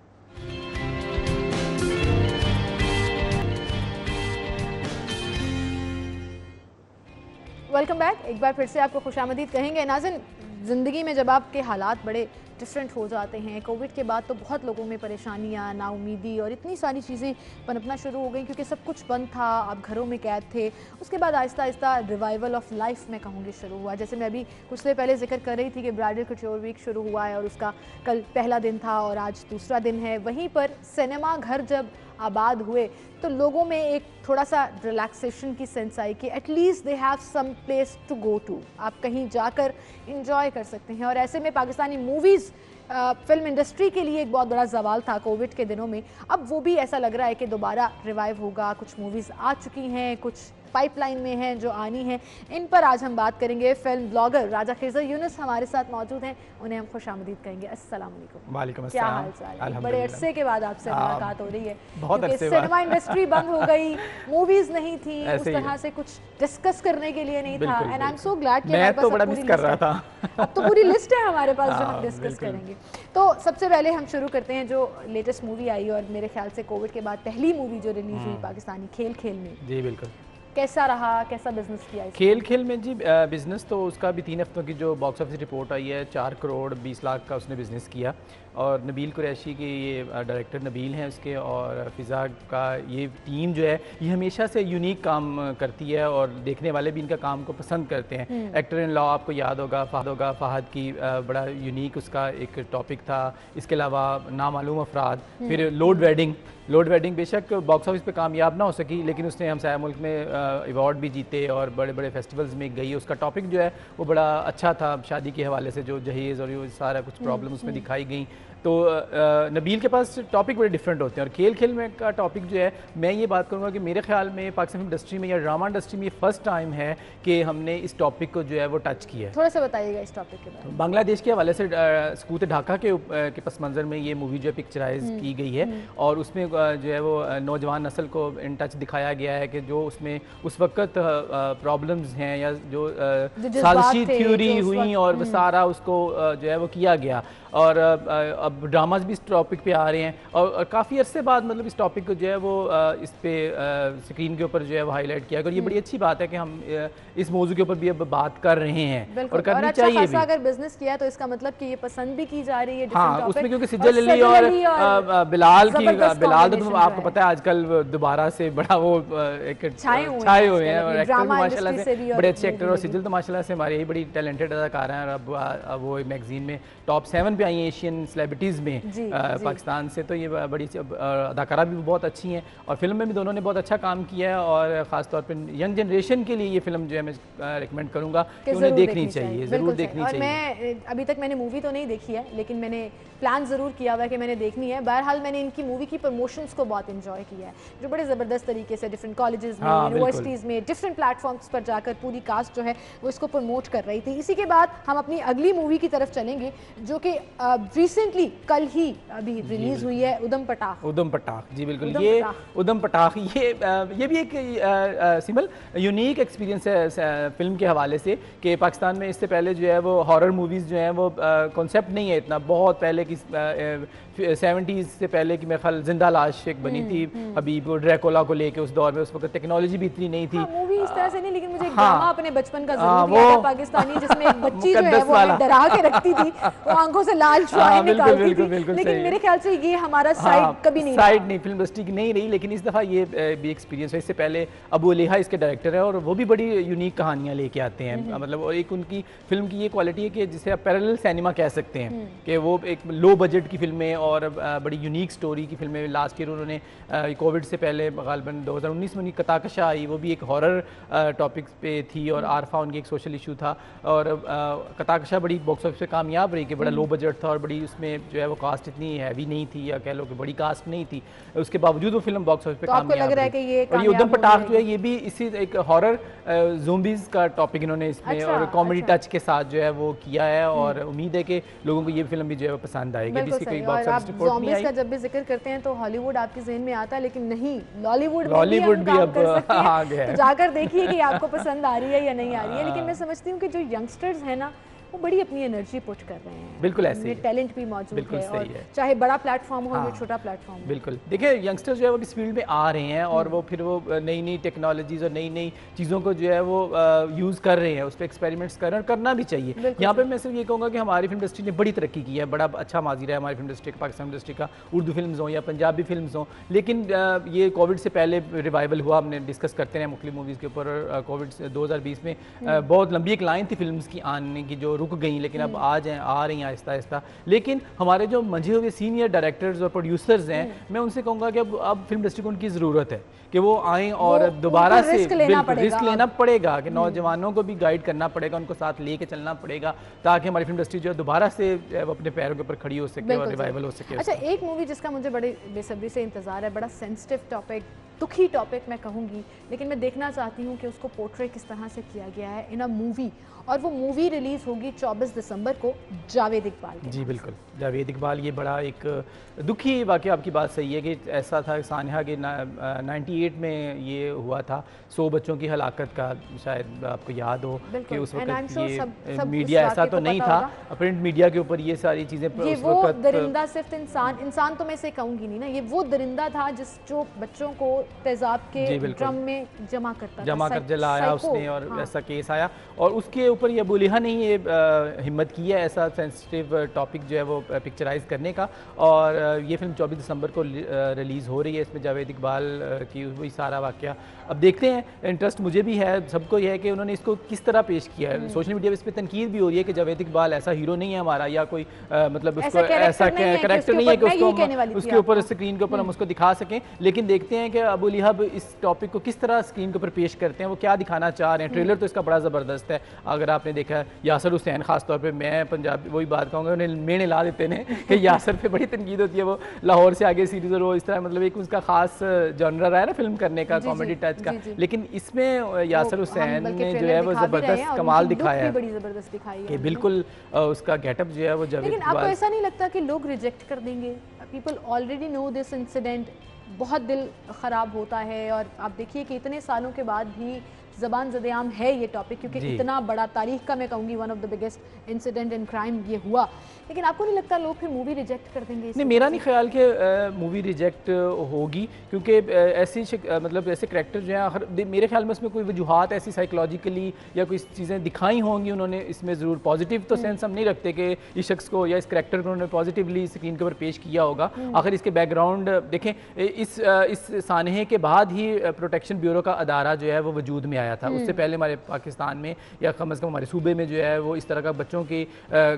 Welcome back. एक बार फिर से आपको खुशामदीद कहेंगे। नाज़रीन, ज़िंदगी में जब आपके हालात बड़े डिफरेंट हो जाते हैं, कोविड के बाद तो बहुत लोगों में परेशानियां, नाउमीदी और इतनी सारी चीज़ें पनपना शुरू हो गई क्योंकि सब कुछ बंद था, आप घरों में कैद थे। उसके बाद Aahista Aahista revival of life में कहूँगी शुरू हुआ। जैसे मैं अभी कुछ देर पहले जिक्र कर रही थी कि ब्राइडल कट्योर वीक शुरू हुआ है और उसका कल पहला दिन था और आज दूसरा दिन है। वहीं पर सिनेमा घर जब आबाद हुए तो लोगों में एक थोड़ा सा रिलैक्सेशन की सेंस आई कि at least they have some place to go to, आप कहीं जाकर इंजॉय कर सकते हैं। और ऐसे में पाकिस्तानी मूवीज़ फिल्म इंडस्ट्री के लिए एक बहुत बड़ा सवाल था कोविड के दिनों में। अब वो भी ऐसा लग रहा है कि दोबारा रिवाइव होगा। कुछ मूवीज़ आ चुकी हैं, कुछ पाइपलाइन में हैं जो आनी हैं। इन पर आज हम बात करेंगे। फिल्म ब्लॉगर राजा खिज़र यूनुस हमारे साथ मौजूद हैं, उन्हें हम खुशामदीद कहेंगे। अस्सलाम वालेकुम। वालेकुम क्या अस्सलाम। हाल चाल है? बड़े अरसे के बाद आपसे मुलाकात हो रही है बहुत क्योंकि अरसे बाद। सिनेमा इंडस्ट्री बंद हो गई, मूवीज नहीं थी, उस तरह से कुछ डिस्कस करने के लिए नहीं था। And I am so glad कि मैं तो बड़ा मिस कर रहा था। अब तो पूरी लिस्ट है हमारे पास जो हम डिस्कस करेंगे। तो सबसे पहले हम शुरू करते हैं जो लेटेस्ट मूवी आई और मेरे ख्याल से कोविड के बाद पहली मूवी जो रिलीज हुई पाकिस्तानी, खेल खेल में। जी बिल्कुल। कैसा रहा, कैसा बिजनेस किया इसने? खेल खेल में जी बिज़नेस तो उसका भी 3 हफ्तों की जो बॉक्स ऑफिस रिपोर्ट आई है 4 करोड़ 20 लाख का उसने बिज़नेस किया। और नबील कुरैशी की ये डायरेक्टर नबील हैं उसके, और फ़िज़ा का ये टीम जो है ये हमेशा से यूनिक काम करती है और देखने वाले भी इनका काम को पसंद करते हैं। एक्टर इन लॉ आपको याद होगा फ़हद की बड़ा यूनिक उसका एक टॉपिक था। इसके अलावा नामालूम अफराद, फिर लोड वेडिंग बेशक बॉक्स ऑफिस पे कामयाब ना हो सकी लेकिन उसने हमसाया मुल्क में अवार्ड भी जीते और बड़े बड़े फेस्टिवल्स में गई। उसका टॉपिक जो है वो बड़ा अच्छा था, शादी के हवाले से जो जहेज़ और ये सारा कुछ प्रॉब्लम उसमें दिखाई गई। तो नबील के पास टॉपिक बड़े डिफरेंट होते हैं। और खेल खेल में का टॉपिक जो है, मैं ये बात करूँगा कि मेरे ख्याल में पाकिस्तान इंडस्ट्री में या ड्रामा इंडस्ट्री में ये फर्स्ट टाइम है कि हमने इस टॉपिक को जो है वो टच किया है। थोड़ा सा बताइएगा इस टॉपिक के बारे में। बांग्लादेश के हवाले से सकूत ढाका के पस मंज़र में ये मूवी जो है पिक्चराइज की गई है और उसमें जो है वो नौजवान नस्ल को इन टच दिखाया गया है कि जो उसमें उस वक्त प्रॉब्लम्स हैं या जो साजिशी थ्योरी हुई और सारा उसको जो है वो किया गया। और अब ड्रामाज भी इस टॉपिक पे आ रहे हैं और काफ़ी अरसे बाद मतलब इस टॉपिक को जो है वो इस पे स्क्रीन के ऊपर जो है वो हाईलाइट किया गया। और ये बड़ी अच्छी बात है कि हम इस मौजू के ऊपर भी अब बात कर रहे हैं और करनी चाहिए भी। अगर बिजनेस किया तो इसका मतलब कि ये पसंद भी की जा रही है। हाँ, उसमें क्योंकि सिज्जल अली और बिलाल तो आपको पता है आजकल दोबारा से बड़ा वो एक छाए हुए हैं और एक्टर माशाल्लाह से बड़े अच्छे एक्टर। और सिज्जल तो माशाल्लाह से हमारे यही बड़ी टैलेंटेड अदाकार हैं और अब वो मैगजीन में टॉप 7 पे आई हैं एशियन सेलिब्रिटीज़ में पाकिस्तान से। तो ये बड़ी अदाकारा भी बहुत अच्छी हैं और फिल्म में भी दोनों ने बहुत अच्छा काम किया है। और ख़ास तौर पर यंग जनरेशन के लिए ये फिल्म जो है मैं रिकमेंड करूँगा कि उन्हें देखनी चाहिए, ज़रूर देखनी चाहिए। मैं अभी तक मैंने मूवी तो नहीं देखी है लेकिन मैंने प्लान ज़रूर किया हुआ है कि मैंने देखनी है। बहरहाल मैंने इनकी मूवी की प्रमोशंस को बहुत इंजॉय किया है, जो बड़े ज़बरदस्त तरीके से डिफरेंट कॉलेजेस में, यूनिवर्सिटीज़ में, डिफरेंट प्लेटफॉर्म्स पर जाकर पूरी कास्ट जो है वो इसको प्रमोट कर रही थी। इसी के बाद हम अपनी अगली मूवी की तरफ चलेंगे जो कि रिसेंटली कल ही अभी रिलीज हुई है, उदम पटाख। जी बिल्कुल, ये उदम पटाख ये भी एक सिंपल यूनिक एक्सपीरियंस है फिल्म के हवाले से कि पाकिस्तान में इससे पहले जो है वो हॉरर मूवीज़ जो हैं वो कॉन्सेप्ट नहीं है इतना। बहुत पहले की 70s से पहले की मेरे ख्याल जिंदा लाश एक बनी थी हबीब और ड्रैकुला को लेके, उस दौर में उस वक्त टेक्नोलॉजी भी इतनी नहीं थी। मूवी इस तरह से नहीं, लेकिन मुझे एक हाँ, ड्रामा अपने बचपन का जरूर याद है पाकिस्तानी, जिसमें एक बच्ची जो है वो हमें डरा के रखती थी, वो आंखों से लाल शुआएं निकालती थी, लेकिन मेरे ख्याल से ये हमारा साइड कभी नहीं, साइड नहीं फिल्म इंडस्ट्री की नहीं रही, लेकिन इस दफ़ा ये भी एक्सपीरियंस है। इससे पहले अबू अलीहा इसके डायरेक्टर है और वो भी बड़ी यूनिक कहानियाँ लेके आते हैं, मतलब और एक उनकी फिल्म की ये क्वालिटी है कि जिसे आप पैरेलल सिनेमा कह सकते हैं कि वो एक लो बजट की फिल्में और बड़ी यूनिक स्टोरी की फिल्में। लास्ट ईयर उन्होंने कोविड से पहले गालिबन 2019 में उनकी कताकशा आई, वो भी एक हॉरर टॉपिक्स पे थी और आरफा उनकी एक सोशल इशू था, और कताकशा बड़ी बॉक्स ऑफिस पे कामयाब रही कि बड़ा लो बजट था और बड़ी उसमें जो है वो कास्ट इतनी हैवी नहीं थी, या कह लो कि बड़ी कास्ट नहीं थी, उसके बावजूद वो फिल्म बॉक्स ऑफिस पे कामयाब रही। और ये उदम पटाख जो है ये भी इसी एक हॉरर ज़ोंबीज का टॉपिक इन्होंने इसमें और कॉमेडी टच के साथ जो है वो किया है, और उम्मीद है कि लोगों को ये फिल्म भी जो है वो पसंद आएगी। इसकी कोई बॉक्स ऑफिस रिपोर्ट नहीं आई। का जब भी जिक्र करते हैं तो हॉलीवुड आपके ज़हन में आता है, लेकिन नहीं, लॉलीवुड भी अब आ गया है। तो जाकर देखिए कि आपको पसंद आ रही है या नहीं आ रही है। लेकिन मैं समझती हूँ कि जो यंगस्टर्स हैं ना, वो बड़ी अपनी एनर्जी पुट कर रहे हैं, बिल्कुल ऐसे ही टैलेंट भी मौजूद है, और है। चाहे बड़ा प्लेटफॉर्म हो या छोटा प्लेटफॉर्म हो। बिल्कुल देखिए यंगस्टर्स जो है वो इस फील्ड में आ रहे हैं और वो फिर वो नई नई टेक्नोलॉजीज और नई नई चीज़ों को जो है वो यूज़ कर रहे हैं, उस पर एक्सपेरिमेंट्स कर रहे हैं और करना भी चाहिए। यहाँ पे मैं सिर्फ ये कहूँगा कि हमारी फिल्म इंडस्ट्री ने बड़ी तरक्की की है, बड़ा अच्छा माजी रहा है हमारी फिल्म इंडस्ट्री का, पाकिस्तान इंडस्ट्री का, उर्दू फिल्म हों या पंजाबी फिल्म हों। लेकिन ये कोविड से पहले रिवाइवल हुआ, हमने डिस्कस करते रहे मुख्तलिफ मूवीज़ के ऊपर। कोविड 2020 में बहुत लंबी एक लाइन थी फिल्म की आने की जो रुक गई, लेकिन अब आ रही हैं आहिस्ता आहिस्ता। लेकिन हमारे जो मंझे हुए सीनियर डायरेक्टर्स और प्रोड्यूसर्स हैं, मैं उनसे कहूँगा कि अब फिल्म इंडस्ट्री को उनकी ज़रूरत है कि वो आएँ और दोबारा से रिस्क लेना पड़ेगा कि नौजवानों को भी गाइड करना पड़ेगा, उनको साथ लेके चलना पड़ेगा, ताकि हमारी फिल्म इंडस्ट्री जो है दोबारा से अपने पैरों के ऊपर खड़ी हो सके और रिवाइवल हो सके। अच्छा, एक मूवी जिसका मुझे बड़े बेसब्री से इंतजार है, बड़ा सेंसिटिव टॉपिक, दुखी टॉपिक मैं कहूँगी, लेकिन मैं देखना चाहती हूँ कि उसको पोर्ट्रे किस तरह से किया गया है इन अ मूवी, और वो मूवी रिलीज़ होगी 24 दिसंबर को, जावेद इकबाल की। जी बिल्कुल, जावेद इकबाल, ये बड़ा एक दुखी वाक़या, आपकी बात सही है कि ऐसा था सानिया के 98 में ये हुआ था, 100 बच्चों की हलाकत का, शायद आपको याद हो कि उस वक्त ये मीडिया ऐसा तो नहीं था, प्रिंट मीडिया के ऊपर ये सारी चीज़ें, ये वो दरिंदा सिर्फ इंसान तो मैं इसे कहूँगी नहीं ना, ये वो दरिंदा था जो बच्चों को तेजाब के ड्रम में जमा कर जलाया उसने, और ऐसा केस आया, और उसके ऊपर ये अबू अलीहा ने ये हिम्मत की है ऐसा सेंसिटिव टॉपिक जो है वो पिक्चराइज करने का, और ये फिल्म 24 दिसंबर को रिलीज़ हो रही है। इसमें जावेद इकबाल की वही सारा वाक़या, अब देखते हैं, इंटरेस्ट मुझे भी है, सबको यह है कि उन्होंने इसको किस तरह पेश किया है। सोशल मीडिया पर इस पर तनकीद भी हो रही है कि जावेद इकबाल ऐसा हीरो नहीं है हमारा, या कोई मतलब उसको ऐसा करैक्टर नहीं है कि उसके ऊपर स्क्रीन के ऊपर हम उसको दिखा सकें। लेकिन देखते हैं कि अबू अलीहा इस टॉपिक को किस तरह स्क्रीन के ऊपर पेश करते हैं, वो क्या दिखाना चाह रहे हैं। ट्रेलर तो इसका बड़ा ज़बरदस्त है, अगर आपने देखा है। यासर हुसैन खास तौर पे, मैं पंजाबी वही बात कहूँगा, उन्हें मेने ला देते हैं कि यासर पे बड़ी तनकीद होती है, वो लाहौर से आगे सीरीज और वो इस तरह, मतलब एक उसका खास जॉनर रहा है ना फिल्म करने का, कॉमेडी टच का। लेकिन इसमें यासर हुसैन ने जो है वो ज़बरदस्त कमाल दिखाया है, बड़ी ज़बरदस्त दिखाई है कि बिल्कुल उसका गेटअप जो है वो जावेद लेकिन आपको ऐसा नहीं लगता कि लोग रिजेक्ट कर देंगे? People already know this incident, बहुत दिल ख़राब होता है, और आप देखिए कि इतने सालों के बाद भी ज़बान ज़देआम है ये टॉपिक, क्योंकि इतना बड़ा तारीख का, मैं कहूँगी one of the biggest incident in crime ये हुआ। लेकिन आपको नहीं लगता लोग फिर मूवी रिजेक्ट कर देंगे? नहीं, मेरा नहीं ख्याल कि मूवी रिजेक्ट होगी, क्योंकि ऐसी मतलब ऐसे करैक्टर जो हैं, मेरे ख्याल में उसमें कोई वजूहत ऐसी साइकोलॉजिकली या कोई चीज़ें दिखाई होंगी उन्होंने इसमें, ज़रूर पॉजिटिव तो सेंस हम नहीं रखते कि इस शख्स को या इस करैक्टर को उन्होंने पॉजिटिवली स्क्रीन के ऊपर पेश किया होगा। आखिर इसके बैकग्राउंड देखें, इस सानहे के बाद ही प्रोटेक्शन ब्यूरो का अदारा जो है वो वजूद में आया था। उससे पहले हमारे पाकिस्तान में या कम अज़ कम हमारे सूबे में जो है वो इस तरह का बच्चों के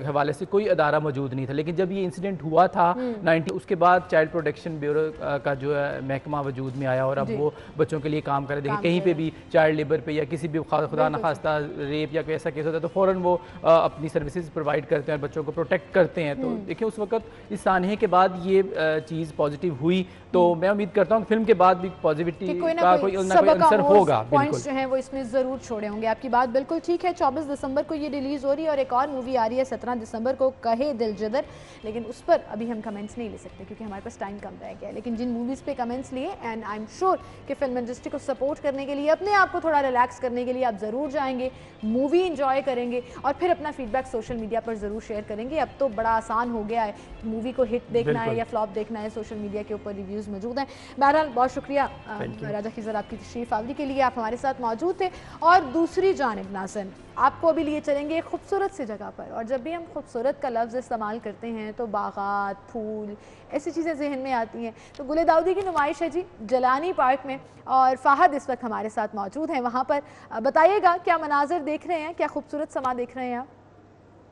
हवाले से कोई अदारा मौजूद नहीं था। लेकिन जब ये इंसिडेंट हुआ था 90, उसके बाद चाइल्ड प्रोटेक्शन ब्यूरो का जो है महकमा वजूद में आया, और अब वो बच्चों के लिए काम करे। देखिए कहीं पे भी चाइल्ड लेबर पे या किसी भी खुदा न खास्ता रेप या कोई ऐसा केस होता है तो फ़ौरन वो अपनी सर्विसेज प्रोवाइड करते हैं और बच्चों को प्रोटेक्ट करते हैं। तो देखिए उस वक्त इस सानहे के बाद ये चीज़ पॉजिटिव हुई, तो मैं उम्मीद करता हूँ फिल्म के बाद भी पॉजिटिविटी का कोई ना कोई असर होगा। पॉइंट्स जो हैं वो इसमें ज़रूर छोड़े होंगे। आपकी बात बिल्कुल ठीक है। 24 दिसंबर को ये रिलीज़ हो रही है और एक और मूवी आ रही है 17 दिसंबर को, कहे दिल जिदर, लेकिन उस पर अभी हम कमेंट्स नहीं ले सकते क्योंकि हमारे पास टाइम कम रह गया है। लेकिन जिन मूवीज़ पे कमेंट्स लिए, एंड आई एम श्योर कि फिल्म इंडस्ट्री को सपोर्ट करने के लिए, अपने आप को थोड़ा रिलैक्स करने के लिए आप ज़रूर जाएंगे, मूवी इंजॉय करेंगे और फिर अपना फीडबैक सोशल मीडिया पर ज़रूर शेयर करेंगे। अब तो बड़ा आसान हो गया है, मूवी को हिट देखना है या फ्लॉप देखना है, सोशल मीडिया के ऊपर रिव्यूज़ मौजूद हैं। बहरहाल बहुत शुक्रिया राजा खिज़र आपकी तशरीफ़ आवरी के लिए, आप हमारे साथ मौजूद थे। और दूसरी जानिब नाज़रीन, आपको अभी लिए चलेंगे एक खूबसूरत सी जगह पर, और जब भी हम खूबसूरत का लफ्ज़ इस्तेमाल करते हैं तो बागात, फूल, ऐसी चीज़ें जहन में आती हैं। तो गुले दाऊदी की नुमाइश है जी जलानी पार्क में, और फ़ाहद इस वक्त हमारे साथ मौजूद हैं वहाँ पर। बताइएगा क्या मनाजिर देख रहे हैं, क्या खूबसूरत समा देख रहे हैं आप?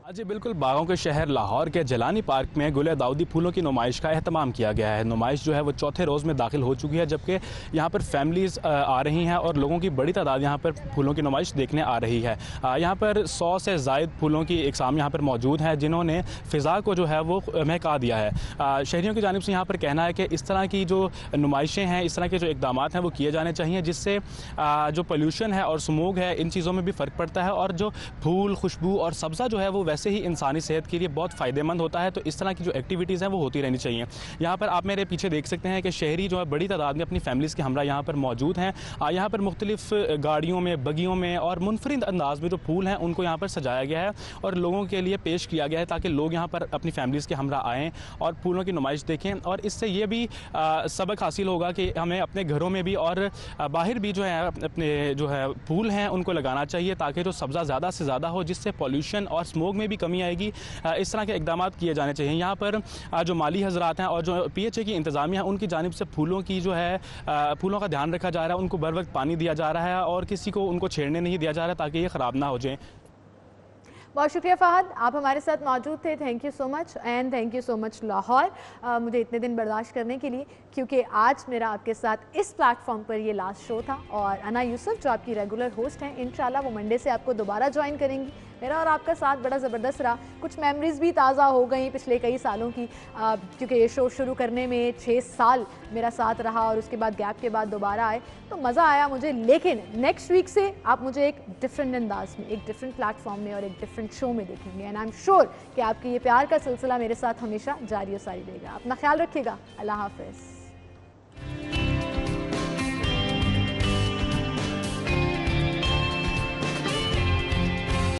जी बिल्कुल, बागों के शहर लाहौर के जलानी पार्क में गुल दाऊदी फूलों की नुमाइश का एहतमाम किया गया है। नुमाइश जो है वो चौथे रोज़ में दाखिल हो चुकी है, जबकि यहाँ पर फैमिलीज़ आ रही हैं और लोगों की बड़ी तादाद यहाँ पर फूलों की नुमाइश देखने आ रही है। यहाँ पर 100 से ज़ायद फूलों की इकसाम यहाँ पर मौजूद हैं, जिन्होंने फ़िज़ा को जो है वो महका दिया है। शहरियों की जानिब से यहाँ पर कहना है कि इस तरह की जो नुमाइशें हैं, इस तरह के जो इकदाम हैं वो किए जाने चाहिए, जिससे जो पोल्यूशन है और स्मोग है, इन चीज़ों में भी फ़र्क पड़ता है, और जो फूल, खुशबू और सब्ज़ा जो है वो वैसे ही इंसानी सेहत के लिए बहुत फ़ायदेमंद होता है। तो इस तरह की जो एक्टिविटीज़ हैं वो होती रहनी चाहिए। यहाँ पर आप मेरे पीछे देख सकते हैं कि शहरी जो है बड़ी तादाद में अपनी फैमिलीज़ के हमरा यहाँ पर मौजूद हैं। यहाँ पर मुख्तलिफ़ गाड़ियों में, बगियों में और मुनफरिद अंदाज में जो फूल हैं उनको यहाँ पर सजाया गया है और लोगों के लिए पेश किया गया है, ताकि लोग यहाँ पर अपनी फैमिलीज़ के हमरा आएँ और फूलों की नुमाइश देखें। और इससे ये भी सबक हासिल होगा कि हमें अपने घरों में भी और बाहर भी जो है अपने जो है फूल हैं उनको लगाना चाहिए, ताकि जो सब्ज़ा ज़्यादा से ज़्यादा हो, जिससे पॉल्यूशन और स्मोक में भी कमी आएगी। इस तरह के इकदाम किए जाने चाहिए। यहाँ पर जो माली हजरात हैं और जो PHA की इंतज़ामिया है, उनकी जानिब से फूलों की जो है फूलों का ध्यान रखा जा रहा है, उनको बर वक्त पानी दिया जा रहा है और किसी को उनको छेड़ने नहीं दिया जा रहा, ताकि ये ख़राब ना हो जाए। बहुत शुक्रिया फ़हद, आप हमारे साथ मौजूद थे। Thank you so much, and thank you so much Lahore, मुझे इतने दिन बर्दाश्त करने के लिए, क्योंकि आज मेरा आपके साथ इस प्लेटफॉर्म पर ये लास्ट शो था। और अना यूसुफ जो आपकी रेगुलर होस्ट हैं, इंशाल्लाह वो मंडे से आपको दोबारा ज्वाइन करेंगी। मेरा और आपका साथ बड़ा ज़बरदस्त रहा, कुछ मेमोरीज़ भी ताज़ा हो गई पिछले कई सालों की, क्योंकि ये शो शुरू करने में 6 साल मेरा साथ रहा और उसके बाद गैप के बाद दोबारा आए तो मज़ा आया मुझे। लेकिन नेक्स्ट वीक से आप मुझे एक डिफरेंट अंदाज में, एक डिफरेंट प्लेटफॉर्म में और एक डिफरेंट शो में देखेंगे, एंड आई एम श्योर कि आपकी ये प्यार का सिलसिला मेरे साथ हमेशा जारी और सारी रहेगा। अपना ख्याल रखिएगा। अल्लाह हाफ़िज़।